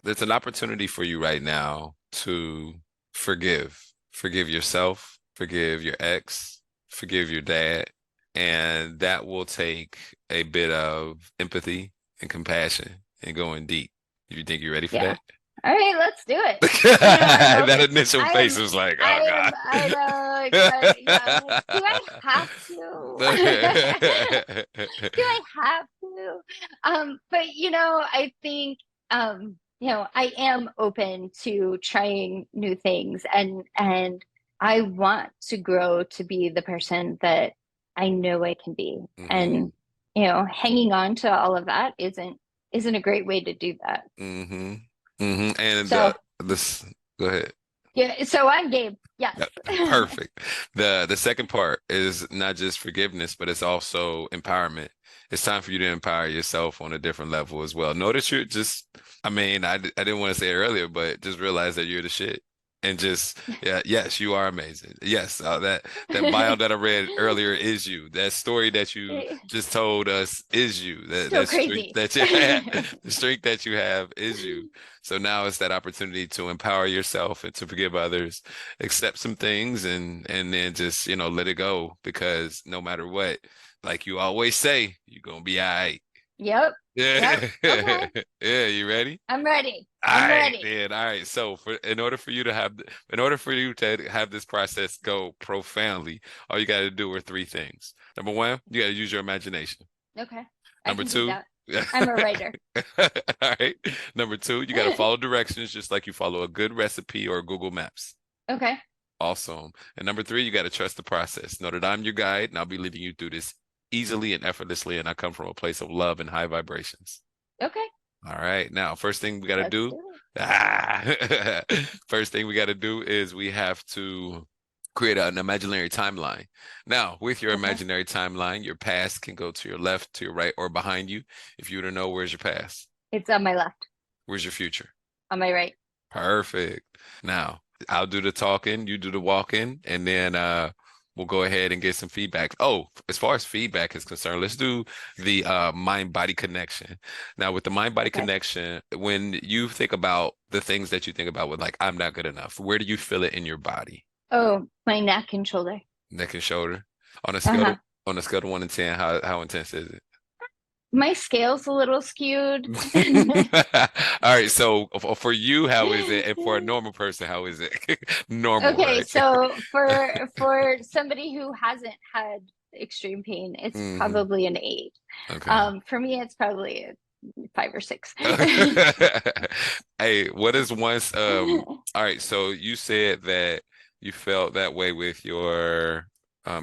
Speaker 1: there's an opportunity for you right now to forgive. Forgive yourself, forgive your ex, forgive your dad, and that will take a bit of empathy and compassion and going deep. You think you're ready for
Speaker 2: Yeah.
Speaker 1: that?
Speaker 2: All right, let's do it. I'm
Speaker 1: That
Speaker 2: open.
Speaker 1: initial face was like, oh
Speaker 2: I know, like, yeah, I'm like, do I have to? Do I have to? But I think, I am open to trying new things and I want to grow to be the person that I know I can be.
Speaker 1: God.
Speaker 2: And, hanging on to all of that isn't a great way to do that.
Speaker 1: Hmm. Hmm. And
Speaker 2: So
Speaker 1: this, go ahead.
Speaker 2: Yeah, so I'm game. Yes.
Speaker 1: Perfect. The second part is not just forgiveness, but it's also empowerment. It's time for you to empower yourself on a different level as well. Notice you're just, I mean, I didn't want to say it earlier, but just realize that you're the shit. And just, yeah, yes, you are amazing. Yes, that bio that I read earlier is you. That story that you just told us is you.
Speaker 2: So
Speaker 1: That streak
Speaker 2: crazy.
Speaker 1: that you have, the streak that you have is you. So now it's that opportunity to empower yourself and to forgive others, accept some things, and then just, let it go, because no matter what, like you always say, you're gonna be all right.
Speaker 2: Yep. Yep.
Speaker 1: Yeah.
Speaker 2: Okay.
Speaker 1: Yeah, you ready?
Speaker 2: I'm ready.
Speaker 1: All
Speaker 2: I'm
Speaker 1: right,
Speaker 2: ready.
Speaker 1: then. All right. So in order for you to have this process go profoundly, all you got to do are three things. Number one, you got to use your imagination.
Speaker 2: Okay. I
Speaker 1: Number
Speaker 2: can do
Speaker 1: two,
Speaker 2: that. I'm a writer.
Speaker 1: all right. Number two, you got to follow directions just like you follow a good recipe or Google Maps.
Speaker 2: Okay.
Speaker 1: Awesome. And number three, you got to trust the process. Know that I'm your guide and I'll be leading you through this easily and effortlessly. And I come from a place of love and high vibrations.
Speaker 2: Okay.
Speaker 1: All right. Now, first thing we got to
Speaker 2: Let's
Speaker 1: do,
Speaker 2: do
Speaker 1: first thing we got to do is we have to create an imaginary timeline. Now, with your
Speaker 2: it. Okay.
Speaker 1: imaginary timeline, your past can go to your left, to your right, or behind you. If you were to know, where's your past?
Speaker 2: It's on my left.
Speaker 1: Where's your future?
Speaker 2: On my right.
Speaker 1: Perfect. Now, I'll do the talking, you do the walking, and then we'll go ahead and get some feedback. Oh, as far as feedback is concerned, let's do the mind-body connection. Now, with the mind-body
Speaker 2: Okay.
Speaker 1: connection, when you think about the things that you think about with like, I'm not good enough, where do you feel it in your body?
Speaker 2: Oh, my neck and shoulder.
Speaker 1: Neck and shoulder. On a scale
Speaker 2: Uh-huh.
Speaker 1: to, on a scale of 1 to 10, how intense is it?
Speaker 2: My scale's a little skewed.
Speaker 1: All right, so for you, how is it? And for a normal person, how is it? Normal,
Speaker 2: Okay,
Speaker 1: right?
Speaker 2: so for somebody who hasn't had extreme pain, it's
Speaker 1: Hmm.
Speaker 2: probably an 8.
Speaker 1: Okay.
Speaker 2: For me, it's probably a 5 or 6.
Speaker 1: Hey, what is once all right, so you said that you felt that way with your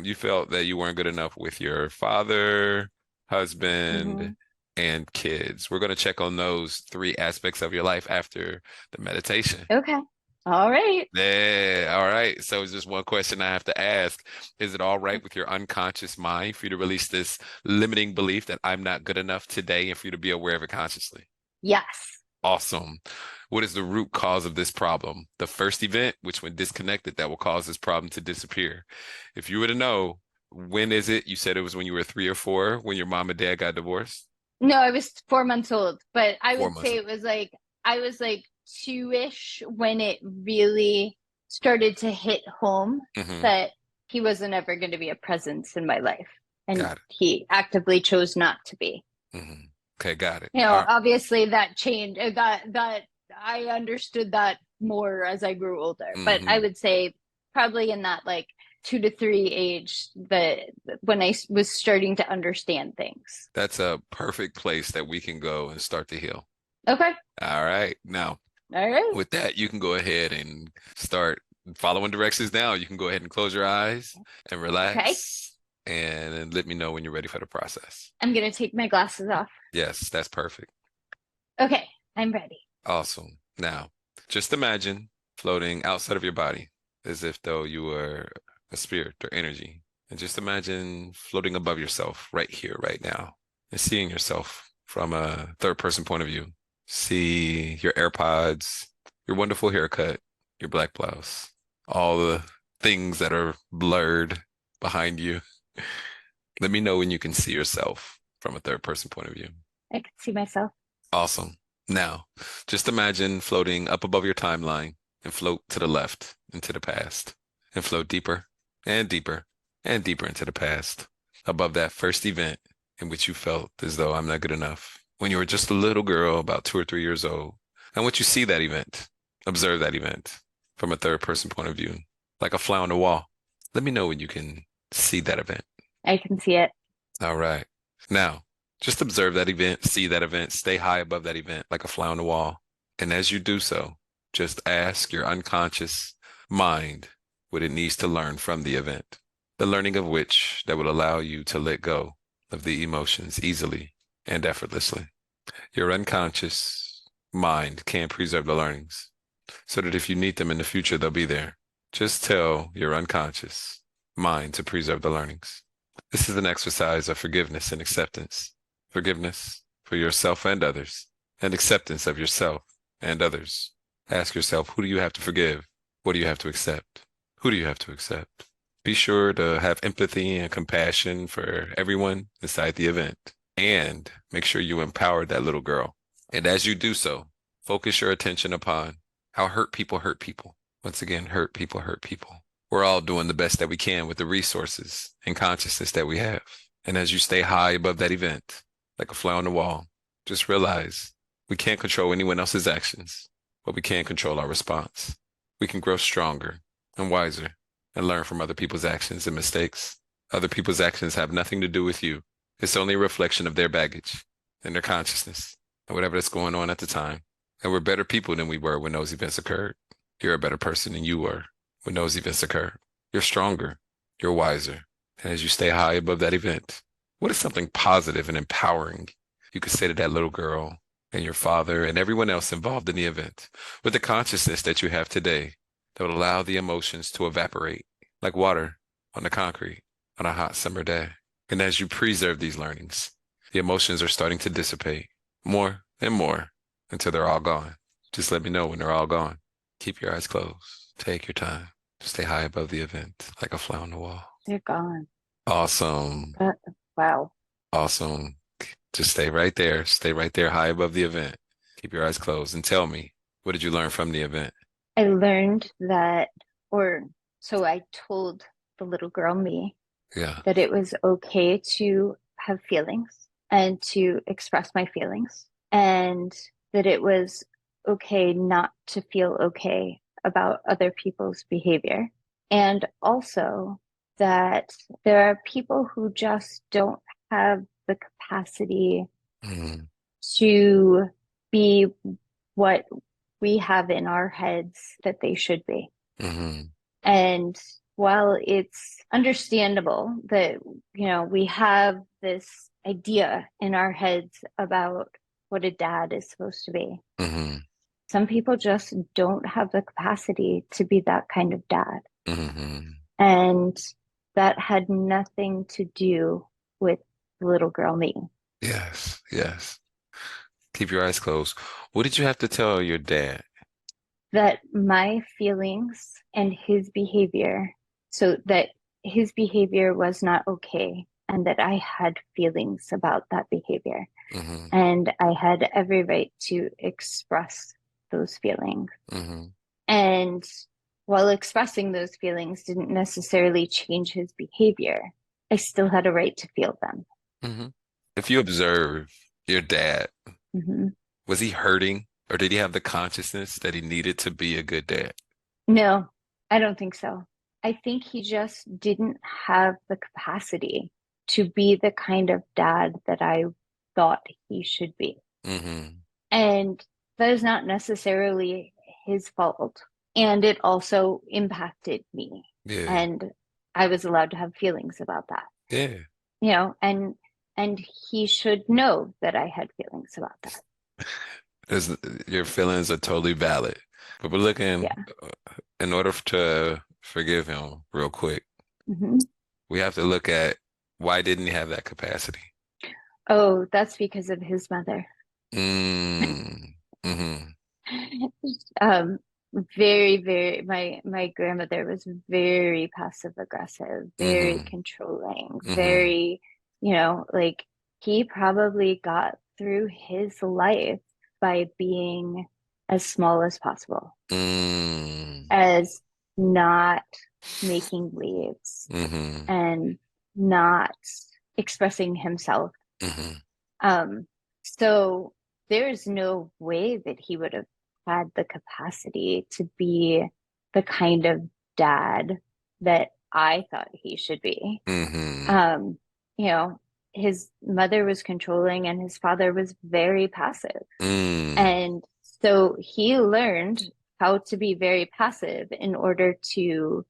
Speaker 1: you felt that you weren't good enough with your father, husband,
Speaker 2: Hmm.
Speaker 1: and kids. We're going to check on those three aspects of your life after the meditation.
Speaker 2: Okay. All right.
Speaker 1: Yeah, all right. So it's just one question I have to ask. Is it all right with your unconscious mind for you to release this limiting belief that I'm not good enough today and for you to be aware of it consciously?
Speaker 2: Yes.
Speaker 1: Awesome. What is the root cause of this problem? The first event, which when disconnected, that will cause this problem to disappear. If you were to know, when is it? You said it was when you were 3 or 4, when your mom and dad got divorced?
Speaker 2: No, I was 4 months old, but I
Speaker 1: 4 months.
Speaker 2: would say it was like I was like 2-ish when it really started to hit home
Speaker 1: Hmm.
Speaker 2: that he wasn't ever going to be a presence in my life, and
Speaker 1: Got
Speaker 2: he actively chose not to be.
Speaker 1: it. Okay, got it.
Speaker 2: You
Speaker 1: All
Speaker 2: know,
Speaker 1: right.
Speaker 2: obviously that changed. That I understood that more as I grew older, but I
Speaker 1: Hmm.
Speaker 2: would say probably in that like 2 to 3 age that when I was starting to understand things.
Speaker 1: That's a perfect place that we can go and start to heal.
Speaker 2: Okay.
Speaker 1: All right. Now,
Speaker 2: All right.
Speaker 1: with that, you can go ahead and start following directions now. You can go ahead and close your eyes and
Speaker 2: Okay.
Speaker 1: relax and let me know when you're ready for the process.
Speaker 2: I'm going to take my glasses off.
Speaker 1: Yes, that's perfect.
Speaker 2: Okay. I'm ready.
Speaker 1: Awesome. Now, just imagine floating outside of your body as if though you were a spirit or energy. And just imagine floating above yourself right here, right now, and seeing yourself from a third person point of view. See your AirPods, your wonderful haircut, your black blouse, all the things that are blurred behind you. Let me know when you can see yourself from a third person point of view.
Speaker 2: I can see myself.
Speaker 1: Awesome. Now, just imagine floating up above your timeline and float to the left into the past and float deeper and deeper and deeper into the past above that first event in which you felt as though I'm not good enough when you were just a little girl about 2 or 3 years old. And once you see that event, observe that event from a third person point of view, like a fly on the wall. Let me know when you can see that event.
Speaker 2: I can see it.
Speaker 1: All right. Now, just observe that event, see that event, stay high above that event like a fly on the wall. And as you do so, just ask your unconscious mind what it needs to learn from the event, the learning of which that will allow you to let go of the emotions easily and effortlessly. Your unconscious mind can preserve the learnings. so that if you need them in the future, they'll be there. Just tell your unconscious mind to preserve the learnings. This is an exercise of forgiveness and acceptance. Forgiveness for yourself and others, and acceptance of yourself and others. Ask yourself, who do you have to forgive? What do you have to accept? Who do you have to accept? Be sure to have empathy and compassion for everyone inside the event. And make sure you empower that little girl. And as you do so, focus your attention upon how hurt people hurt people. Once again, hurt people hurt people. We're all doing the best that we can with the resources and consciousness that we have. And as you stay high above that event, like a fly on the wall, just realize we can't control anyone else's actions, but we can control our response. We can grow stronger and wiser and learn from other people's actions and mistakes. Other people's actions have nothing to do with you. It's only a reflection of their baggage and their consciousness and whatever that's going on at the time. And we're better people than we were when those events occurred. You're a better person than you were when those events occurred. You're stronger. You're wiser. And as you stay high above that event, what is something positive and empowering you could say to that little girl and your father and everyone else involved in the event with the consciousness that you have today that would allow the emotions to evaporate like water on the concrete on a hot summer day? And as you preserve these learnings, the emotions are starting to dissipate more and more until they're all gone. Just let me know when they're all gone. Keep your eyes closed. Take your time. Stay high above the event like a fly on the wall.
Speaker 2: They're gone.
Speaker 1: Awesome.
Speaker 2: Wow.
Speaker 1: Awesome. Just stay right there. Stay right there high above the event. Keep your eyes closed and tell me, what did you learn from the event?
Speaker 2: I learned that, so I told the little girl me
Speaker 1: Yeah.
Speaker 2: that it was okay to have feelings and to express my feelings, and that it was okay not to feel okay about other people's behavior. And also that there are people who just don't have the capacity
Speaker 1: Mm-hmm.
Speaker 2: to be what we have in our heads that they should be.
Speaker 1: Mm-hmm.
Speaker 2: And while it's understandable that, we have this idea in our heads about what a dad is supposed to be,
Speaker 1: Mm-hmm.
Speaker 2: some people just don't have the capacity to be that kind of dad.
Speaker 1: Mm-hmm.
Speaker 2: And that had nothing to do with little girl me.
Speaker 1: Yes. Yes. Keep your eyes closed. What did you have to tell your dad?
Speaker 2: That my feelings and his behavior, so that his behavior was not okay, and that I had feelings about that behavior.
Speaker 1: Mm-hmm.
Speaker 2: And I had every right to express those feelings.
Speaker 1: Mm-hmm.
Speaker 2: And while expressing those feelings didn't necessarily change his behavior, I still had a right to feel them.
Speaker 1: Mm-hmm. If you observe your dad,
Speaker 2: Mm-hmm.
Speaker 1: was he hurting or did he have the consciousness that he needed to be a good dad?
Speaker 2: No, I don't think so. I think he just didn't have the capacity to be the kind of dad that I thought he should be.
Speaker 1: Mm-hmm.
Speaker 2: And that is not necessarily his fault. And it also impacted me.
Speaker 1: Yeah.
Speaker 2: And I was allowed to have feelings about that.
Speaker 1: Yeah.
Speaker 2: And he should know that I had feelings about that.
Speaker 1: There's, your feelings are totally valid. But we're looking,
Speaker 2: Yeah.
Speaker 1: in order to forgive him real quick,
Speaker 2: Mm-hmm.
Speaker 1: we have to look at why didn't he have that capacity?
Speaker 2: Oh, that's because of his mother.
Speaker 1: Mm. Mm-hmm.
Speaker 2: Um, my grandmother was very passive aggressive, very
Speaker 1: Mm-hmm.
Speaker 2: controlling,
Speaker 1: Mm-hmm.
Speaker 2: very, like he probably got through his life by being as small as possible,
Speaker 1: Mm.
Speaker 2: as not making waves
Speaker 1: Mm-hmm.
Speaker 2: and not expressing himself.
Speaker 1: Mm-hmm.
Speaker 2: So there's no way that he would have had the capacity to be the kind of dad that I thought he should be.
Speaker 1: Mm-hmm.
Speaker 2: Um, you know, his mother was controlling and his father was very passive.
Speaker 1: Mm.
Speaker 2: And so he learned how to be very passive in order to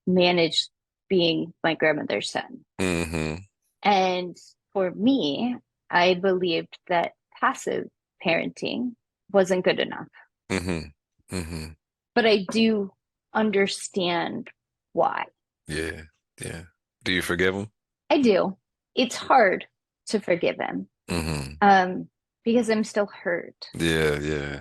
Speaker 2: manage being my grandmother's son.
Speaker 1: Mm-hmm.
Speaker 2: And for me, I believed that passive parenting wasn't good enough.
Speaker 1: Mm-hmm. Mm-hmm.
Speaker 2: but I do understand why.
Speaker 1: Yeah. Yeah. Do you forgive him?
Speaker 2: I do. It's hard to forgive him,
Speaker 1: Mm-hmm.
Speaker 2: um, because I'm still hurt.
Speaker 1: Yeah, yeah.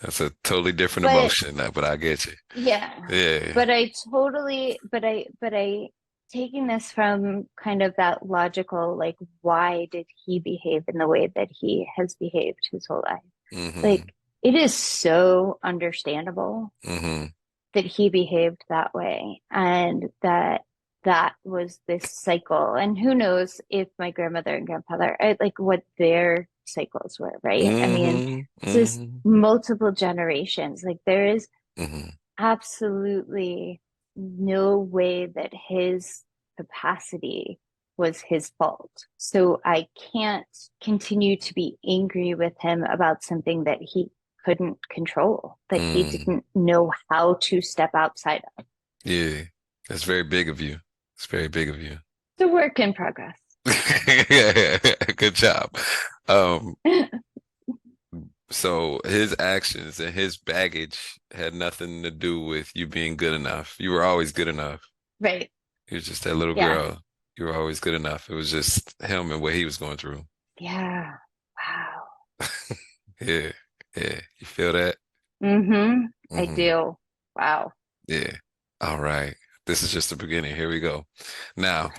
Speaker 1: That's a totally different
Speaker 2: But
Speaker 1: emotion, but I get you.
Speaker 2: yeah,
Speaker 1: Yeah.
Speaker 2: but I totally, but I taking this from kind of that logical, like, why did he behave in the way that he has behaved his whole life?
Speaker 1: Mm-hmm.
Speaker 2: Like, it is so understandable
Speaker 1: Mm-hmm.
Speaker 2: that he behaved that way and that that was this cycle. And who knows if my grandmother and grandfather, like what their cycles were, right? I mean,
Speaker 1: Mm-hmm.
Speaker 2: it's just
Speaker 1: Mm-hmm.
Speaker 2: multiple generations. Like there is
Speaker 1: Mm-hmm.
Speaker 2: absolutely no way that his capacity was his fault. So I can't continue to be angry with him about something that he couldn't control, that he
Speaker 1: Mm.
Speaker 2: didn't know how to step outside of.
Speaker 1: Yeah. That's very big of you. It's very big of you.
Speaker 2: It's a work in progress.
Speaker 1: Yeah, good job. Um, so his actions and his baggage had nothing to do with you being good enough. You were always good enough.
Speaker 2: Right.
Speaker 1: You were just that little
Speaker 2: Yeah.
Speaker 1: girl. You were always good enough. It was just him and what he was going through.
Speaker 2: Yeah. Wow.
Speaker 1: Yeah, yeah. You feel that?
Speaker 2: Mm-hmm. I
Speaker 1: Hmm.
Speaker 2: do. Wow.
Speaker 1: Yeah. All right. This is just the beginning. Here we go. Now,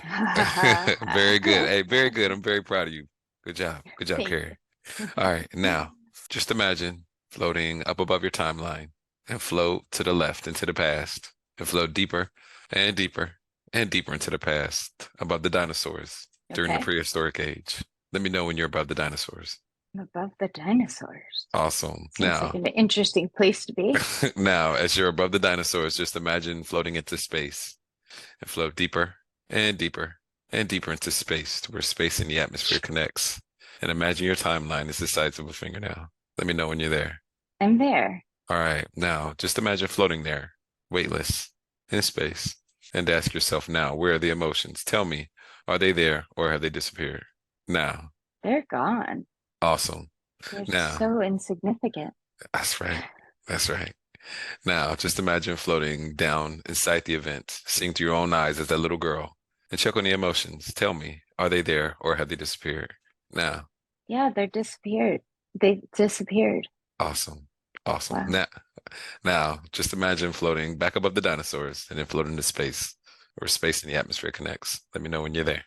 Speaker 1: very good. Hey, very good. I'm very proud of you. Good job. Good job,
Speaker 2: Thank
Speaker 1: Carrie.
Speaker 2: you.
Speaker 1: All right. Now, just imagine floating up above your timeline and float to the left into the past and float deeper and deeper and deeper into the past above the dinosaurs during the
Speaker 2: Okay.
Speaker 1: prehistoric age. Let me know when you're above the dinosaurs.
Speaker 2: I'm above the dinosaurs.
Speaker 1: Awesome.
Speaker 2: Seems like
Speaker 1: Now,
Speaker 2: an interesting place to be.
Speaker 1: now, as you're above the dinosaurs, just imagine floating into space and float deeper and deeper and deeper into space to where space and the atmosphere connects. And imagine your timeline is the size of a fingernail. Let me know when you're there.
Speaker 2: I'm there.
Speaker 1: All right, now just imagine floating there, weightless, in space, and ask yourself now, where are the emotions? Tell me, are they there or have they disappeared? Now,
Speaker 2: They're gone.
Speaker 1: awesome.
Speaker 2: They're
Speaker 1: Now,
Speaker 2: so insignificant.
Speaker 1: that's right. That's right. Now, just imagine floating down inside the event, seeing through your own eyes as that little girl, and check on the emotions. Tell me, are they there or have they disappeared? Now,
Speaker 2: Yeah, they're disappeared. They disappeared.
Speaker 1: awesome. Awesome.
Speaker 2: Wow.
Speaker 1: Now, just imagine floating back above the dinosaurs and then floating into space, where space and the atmosphere connects. Let me know when you're there.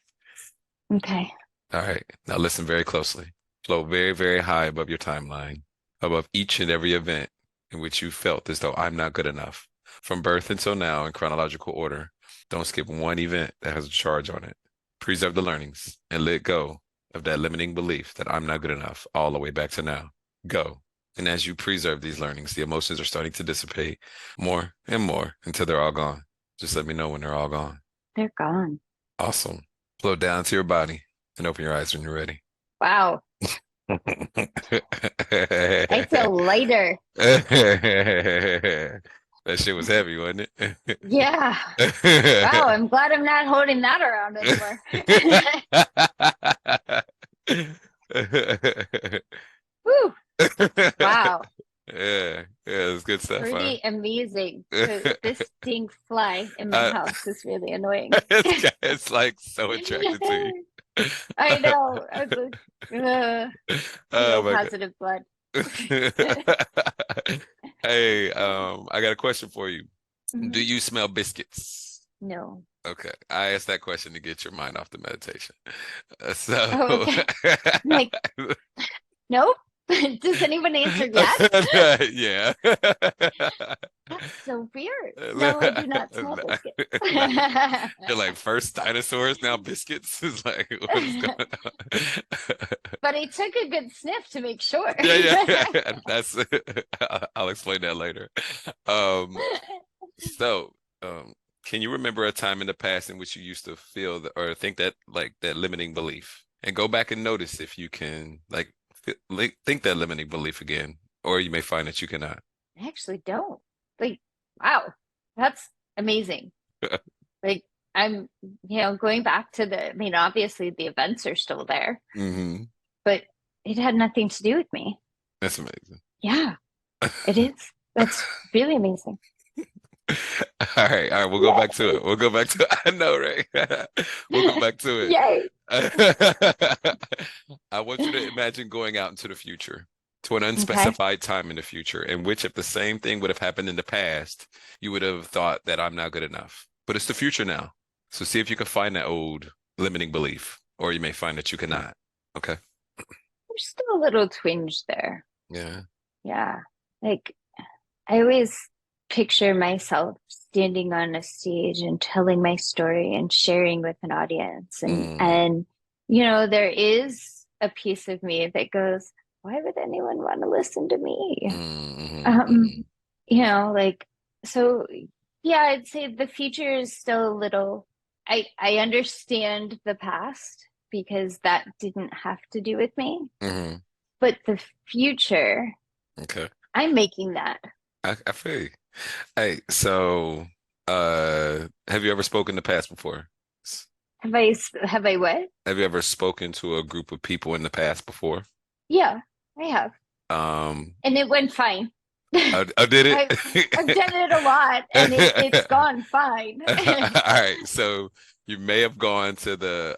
Speaker 2: Okay.
Speaker 1: All right. Now listen very closely. Float very, very high above your timeline, above each and every event in which you felt as though I'm not good enough. From birth until now in chronological order. Don't skip one event that has a charge on it. Preserve the learnings and let go of that limiting belief that I'm not good enough all the way back to now. Go. And as you preserve these learnings, the emotions are starting to dissipate more and more until they're all gone. Just let me know when they're all gone.
Speaker 2: They're gone.
Speaker 1: Awesome. Float down to your body and open your eyes when you're ready.
Speaker 2: Wow. I feel lighter.
Speaker 1: That shit was heavy, wasn't
Speaker 2: Yeah. Wow.
Speaker 1: it?
Speaker 2: I'm glad I'm not holding that around anymore. Whew. Wow.
Speaker 1: Yeah, yeah, it's good stuff, huh?
Speaker 2: Pretty amazing. So this stink fly in my
Speaker 1: Uh,
Speaker 2: house is really annoying.
Speaker 1: it's like so attracted to you.
Speaker 2: I know. I was like,
Speaker 1: Oh
Speaker 2: no
Speaker 1: my
Speaker 2: positive blood.
Speaker 1: God. Hey, I got a question for you. Do
Speaker 2: Mhm.
Speaker 1: you smell biscuits?
Speaker 2: No.
Speaker 1: Okay, I asked that question to get your mind off the meditation.
Speaker 2: Oh,
Speaker 1: So,
Speaker 2: okay. I'm like, nope. Does anyone answer yes?
Speaker 1: yeah.
Speaker 2: That's so weird. No, I do not smell biscuits.
Speaker 1: Like you're like first dinosaurs, now biscuits. Is like what is going on?
Speaker 2: But I took a good sniff to make sure.
Speaker 1: Yeah, yeah. That's I'll explain that later. Um, so, can you remember a time in the past in which you used to feel or think that like that limiting belief? And go back and notice if you can think that limiting belief again, or you may find that you cannot.
Speaker 2: I actually don't. Like, wow, that's amazing. Like, I'm, going back to I mean, obviously the events are still there,
Speaker 1: Hmm.
Speaker 2: but it had nothing to do with me.
Speaker 1: That's amazing.
Speaker 2: Yeah, it is. That's really amazing.
Speaker 1: All right, we'll go back to
Speaker 2: Yay.
Speaker 1: it. We'll go back to it. I know, right? We'll go back to it.
Speaker 2: Yay.
Speaker 1: I want you to imagine going out into the future to an
Speaker 2: Okay.
Speaker 1: unspecified time in the future in which if the same thing would have happened in the past, you would have thought that I'm not good enough. But it's the future now. So see if you can find that old limiting belief, or you may find that you cannot. Okay.
Speaker 2: There's still a little twinge there.
Speaker 1: Yeah.
Speaker 2: Yeah. Like I always picture myself standing on a stage and telling my story and sharing with an audience.
Speaker 1: Mm,
Speaker 2: And you know, there is a piece of me that goes, why would anyone want to listen to me?
Speaker 1: mm,
Speaker 2: Um,
Speaker 1: mm,
Speaker 2: you know, like so yeah, I'd say the future is still a little I understand the past because that didn't have to do with me,
Speaker 1: mm.
Speaker 2: but the future,
Speaker 1: Okay.
Speaker 2: I'm making that.
Speaker 1: I feel you. Hey, so have you ever spoken in the past before?
Speaker 2: Have I what?
Speaker 1: Have you ever spoken to a group of people in the past before?
Speaker 2: Yeah, I have.
Speaker 1: Um,
Speaker 2: And it went fine.
Speaker 1: I did it.
Speaker 2: I've done it a lot and it's gone fine.
Speaker 1: All right, so you may have gone to the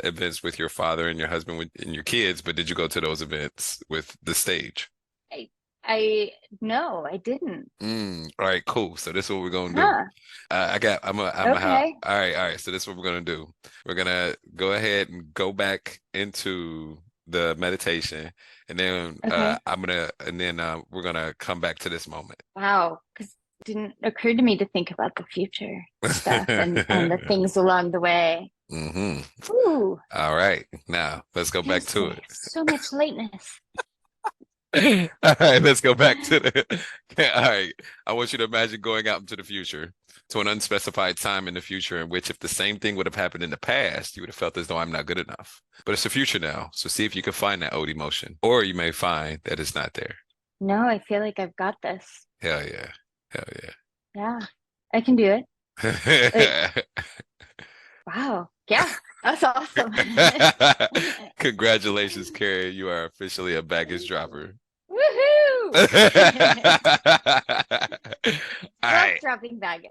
Speaker 1: events with your father and your husband and your kids, but did you go to those events with the stage?
Speaker 2: I I no, I didn't.
Speaker 1: All right, cool. So this is what we're gonna do.
Speaker 2: Huh. Okay.
Speaker 1: All right. So this is what we're gonna do. We're gonna go ahead and go back into the meditation, and then
Speaker 2: Okay.
Speaker 1: we're gonna come back to this moment.
Speaker 2: Wow. Because it didn't occur to me to think about the future stuff and the things along the way.
Speaker 1: hmm
Speaker 2: Ooh,
Speaker 1: All right. Now let's go back
Speaker 2: feels
Speaker 1: to
Speaker 2: like
Speaker 1: it.
Speaker 2: so much lightness.
Speaker 1: All right, let's go back to the. All right, I want you to imagine going out into the future to an unspecified time in the future in which, if the same thing would have happened in the past, you would have felt as though I'm not good enough. But it's the future now, so see if you can find that old emotion, or you may find that it's not there.
Speaker 2: No, I feel like I've got this.
Speaker 1: Hell yeah, hell
Speaker 2: Yeah, I can do it. Like,
Speaker 1: yeah.
Speaker 2: wow. Yeah, that's awesome.
Speaker 1: Congratulations, Carrie. You are officially a baggage dropper.
Speaker 2: Woohoo!
Speaker 1: All
Speaker 2: Love
Speaker 1: right.
Speaker 2: dropping baggage.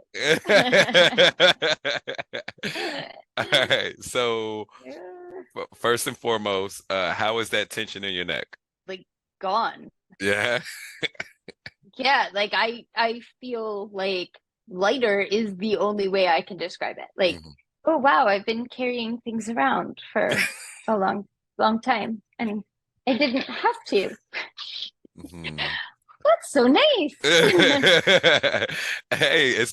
Speaker 1: All right. So first and foremost, how is that tension in your neck?
Speaker 2: Like gone.
Speaker 1: Yeah.
Speaker 2: Yeah, like I feel like lighter is the only way I can describe it. Like,
Speaker 1: Mhm.
Speaker 2: oh wow, I've been carrying things around for a long time and I didn't have to.
Speaker 1: Mhm.
Speaker 2: That's so nice.
Speaker 1: Hey, it's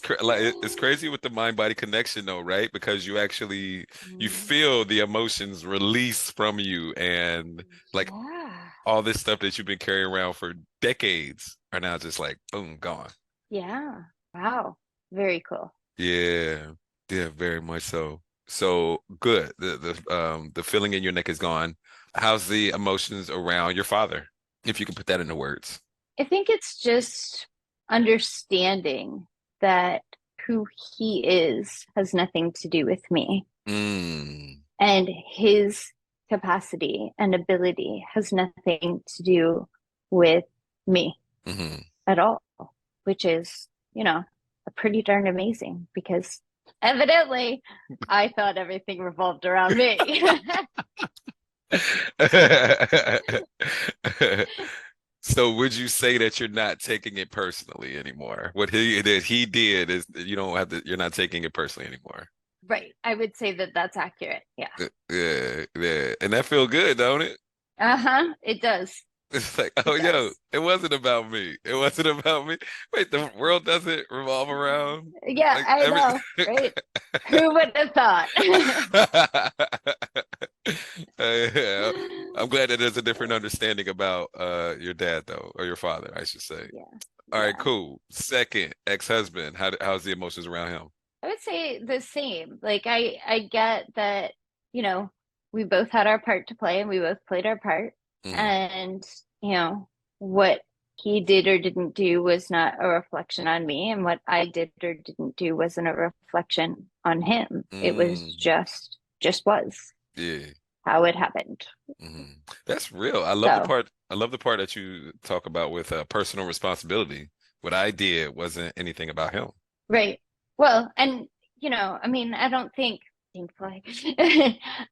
Speaker 1: crazy with the mind body connection though, right? Because you feel the emotions release from you, and like
Speaker 2: Yeah.
Speaker 1: all this stuff that you've been carrying around for decades are now just like boom, gone.
Speaker 2: Yeah. Wow. Very cool.
Speaker 1: Yeah, yeah, very much so. So good. The feeling in your neck is gone. How's the emotions around your father? If you can put that into words.
Speaker 2: I think it's just understanding that who he is has nothing to do with me,
Speaker 1: Mm,
Speaker 2: and his capacity and ability has nothing to do with me
Speaker 1: hmm
Speaker 2: at all, which is, you know, pretty darn amazing because evidently I thought everything revolved around me.
Speaker 1: So would you say that you're not taking it personally anymore? What he did is you don't have to, you're not taking it personally anymore.
Speaker 2: Right. I would say that that's accurate. Yeah.
Speaker 1: Yeah, yeah. And that feel good, don't it?
Speaker 2: Uh-huh. It does.
Speaker 1: It's like, oh,
Speaker 2: It
Speaker 1: yo,
Speaker 2: does.
Speaker 1: it wasn't about me. It wasn't about me. Wait, the world doesn't revolve around
Speaker 2: Yeah,
Speaker 1: like
Speaker 2: I
Speaker 1: every.
Speaker 2: know, right? Who would have thought?
Speaker 1: Yeah. I'm glad that there's a different understanding about your dad though, or your father, I should say.
Speaker 2: Yeah.
Speaker 1: All right,
Speaker 2: Yeah.
Speaker 1: cool. Second, ex-husband. How's the emotions around him?
Speaker 2: I would say the same. Like I get that, you know, we both had our part to play and we both played our part.
Speaker 1: hmm
Speaker 2: And, you know, what he did or didn't do was not a reflection on me, and what I did or didn't do wasn't a reflection on him. It was
Speaker 1: Mm,
Speaker 2: just was.
Speaker 1: yeah.
Speaker 2: how it happened.
Speaker 1: Mhm. That's real.
Speaker 2: So,
Speaker 1: I love the part that you talk about with personal responsibility. What I did wasn't anything about him.
Speaker 2: right. Well, and I mean, I don't think, thankfully,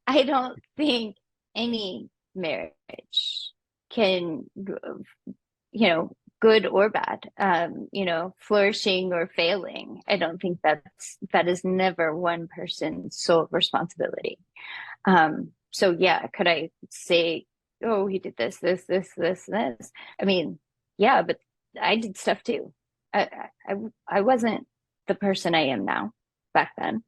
Speaker 2: I don't think any marriage can, good or bad, flourishing or failing. I don't think that is never one person's sole responsibility. So yeah, could I say, oh, he did this? I mean, yeah, but I did stuff too. I wasn't the person I am now back then,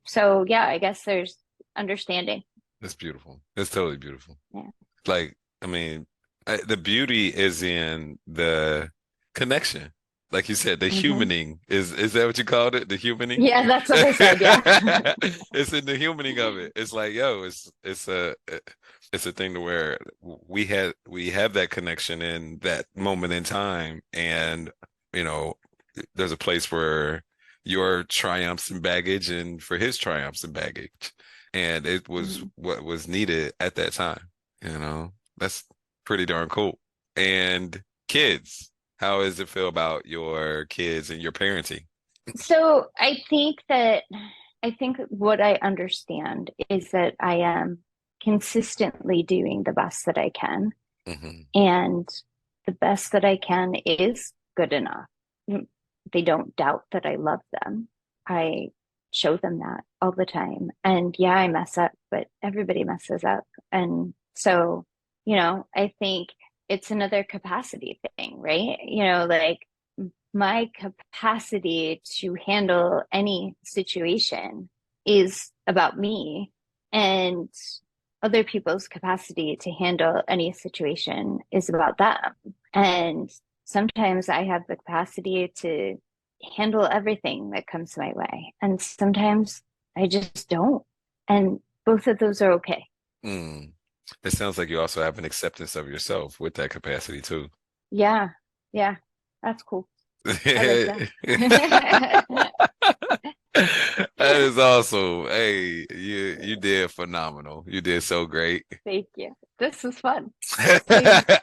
Speaker 2: So yeah, I guess there's understanding.
Speaker 1: It's beautiful. It's totally beautiful.
Speaker 2: Yeah.
Speaker 1: Like, I mean, the beauty is in the connection. Like you said, the
Speaker 2: Hmm.
Speaker 1: humaning is that what you called it? The humaning?
Speaker 2: Yeah, that's what I said. Yeah.
Speaker 1: It's in the humaning of it. It's like, yo, it's a thing to where we have that connection in that moment in time, and you know, there's a place for your triumphs and baggage, and for his triumphs and baggage, and it was
Speaker 2: Mhm.
Speaker 1: what was needed at that time. That's pretty darn cool. And kids, how does it feel about your kids and your parenting?
Speaker 2: So I think what I understand is that I am consistently doing the best that I can,
Speaker 1: Hmm.
Speaker 2: and the best that I can is good enough. They don't doubt that I love them. I show them that all the time. And yeah, I mess up, but everybody messes up. And so, I think it's another capacity thing, right? Like my capacity to handle any situation is about me, and other people's capacity to handle any situation is about them. And sometimes I have the capacity to handle everything that comes my way, and sometimes I just don't. And both of those are okay.
Speaker 1: Mm. It sounds like you also have an acceptance of yourself with that capacity too.
Speaker 2: Yeah. Yeah. That's cool. I like that.
Speaker 1: That is awesome. Hey, you did phenomenal. You did so great.
Speaker 2: Thank you. This was fun. I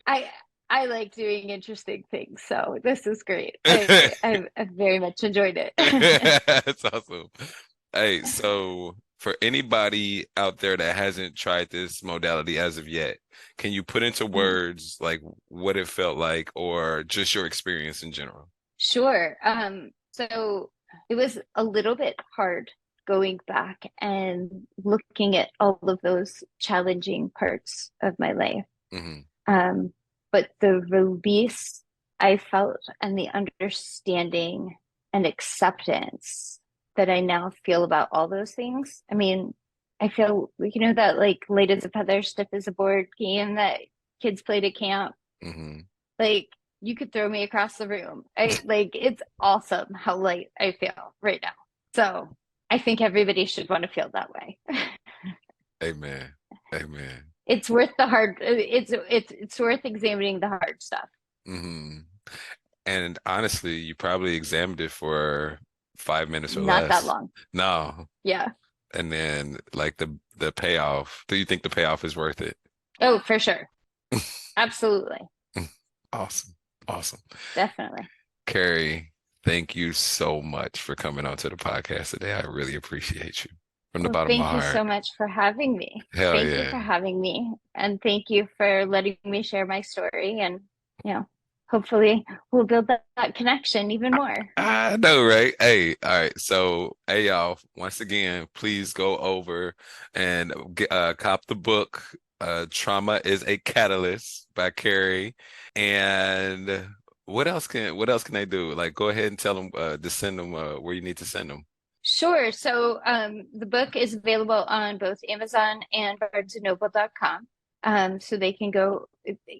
Speaker 2: I I like doing interesting things, so this is great. I very much enjoyed it.
Speaker 1: That's awesome. Hey, so for anybody out there that hasn't tried this modality as of yet, can you put into words like what it felt like or just your experience in general?
Speaker 2: Sure. So it was a little bit hard going back and looking at all of those challenging parts of my life.
Speaker 1: Hmm.
Speaker 2: Um, but the release I felt and the understanding and acceptance that I now feel about all those things. I mean, I feel, that like light as a feather, stiff as a board game that kids played at camp.
Speaker 1: Hmm.
Speaker 2: Like you could throw me across the room. It's awesome how light I feel right now. So I think everybody should want to feel that way.
Speaker 1: Amen. Amen.
Speaker 2: It's worth the hard. It's worth examining the hard stuff.
Speaker 1: Hmm. And honestly, you probably examined it for 5 minutes or
Speaker 2: Not that
Speaker 1: less.
Speaker 2: long.
Speaker 1: No.
Speaker 2: Yeah.
Speaker 1: And then like the payoff, do you think the payoff is worth it?
Speaker 2: Oh, for sure. Absolutely.
Speaker 1: Awesome. Awesome.
Speaker 2: Definitely.
Speaker 1: Carrie, thank you so much for coming on to the podcast today. I really appreciate you from the
Speaker 2: Well,
Speaker 1: bottom of my
Speaker 2: thank you so
Speaker 1: heart.
Speaker 2: much for having me.
Speaker 1: Hell
Speaker 2: Thank you
Speaker 1: yeah.
Speaker 2: for having me. And thank you for letting me share my story. And, you know, hopefully we'll build that connection even more.
Speaker 1: I know, right? Hey, all right. So, hey, y'all, once again, please go over and cop the book, Trauma is a Catalyst by Carrie. And what else can they do? Like, go ahead and tell them to send them where you need to send them.
Speaker 2: Sure. So the book is available on both Amazon and barnesandnoble.com. So they can go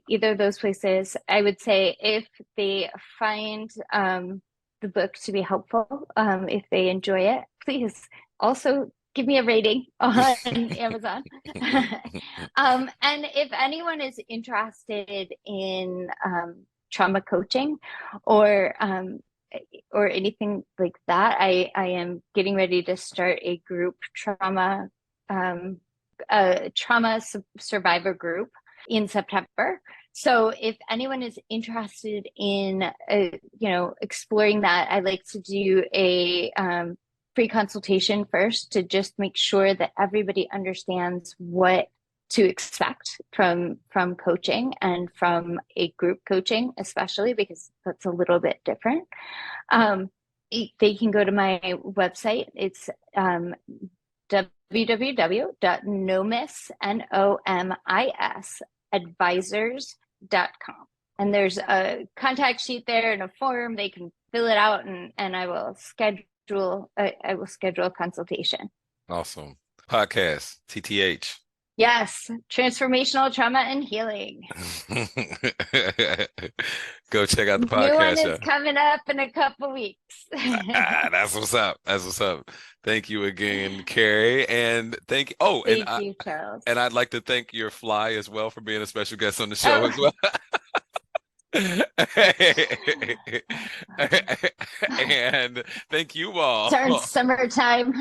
Speaker 2: either of those places. I would say if they find the book to be helpful, if they enjoy it, please also give me a rating on Amazon. And if anyone is interested in trauma coaching or or anything like that, I am getting ready to start a group trauma a trauma survivor group in September. So if anyone is interested in, exploring that, I like to do a free consultation first to just make sure that everybody understands what to expect from coaching and from a group coaching, especially because that's a little bit different. They can go to my website. It's www.nomis, NOMIS, advisors.com. And there's a contact sheet there and a form. They can fill it out, and I will schedule a consultation.
Speaker 1: Awesome. Podcast, TTH.
Speaker 2: Yes, transformational trauma and healing.
Speaker 1: Go check out the
Speaker 2: New one
Speaker 1: podcast.
Speaker 2: is coming up in a couple weeks.
Speaker 1: That's what's up. That's what's up. Thank you again, Carrie, and thank you. Oh,
Speaker 2: Thank you, Charles.
Speaker 1: And I'd like to thank your fly as well for being a special guest on the show as well. And thank you all.
Speaker 2: Turns summertime.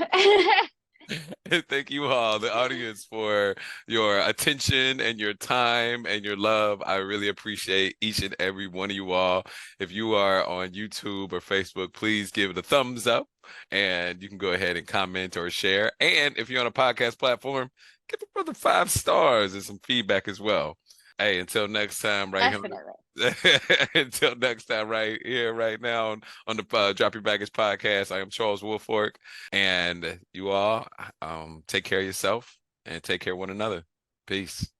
Speaker 1: Thank you all, the audience, for your attention and your time and your love. I really appreciate each and every one of you all. If you are on YouTube or Facebook, please give it a thumbs up, and you can go ahead and comment or share. And if you're on a podcast platform, give the brother 5 stars and some feedback as well. Hey, until next time, right here. Until next time, right here, right now on the Drop Your Baggage podcast. I am Charles Woolfork, and you all take care of yourself and take care of one another. Peace.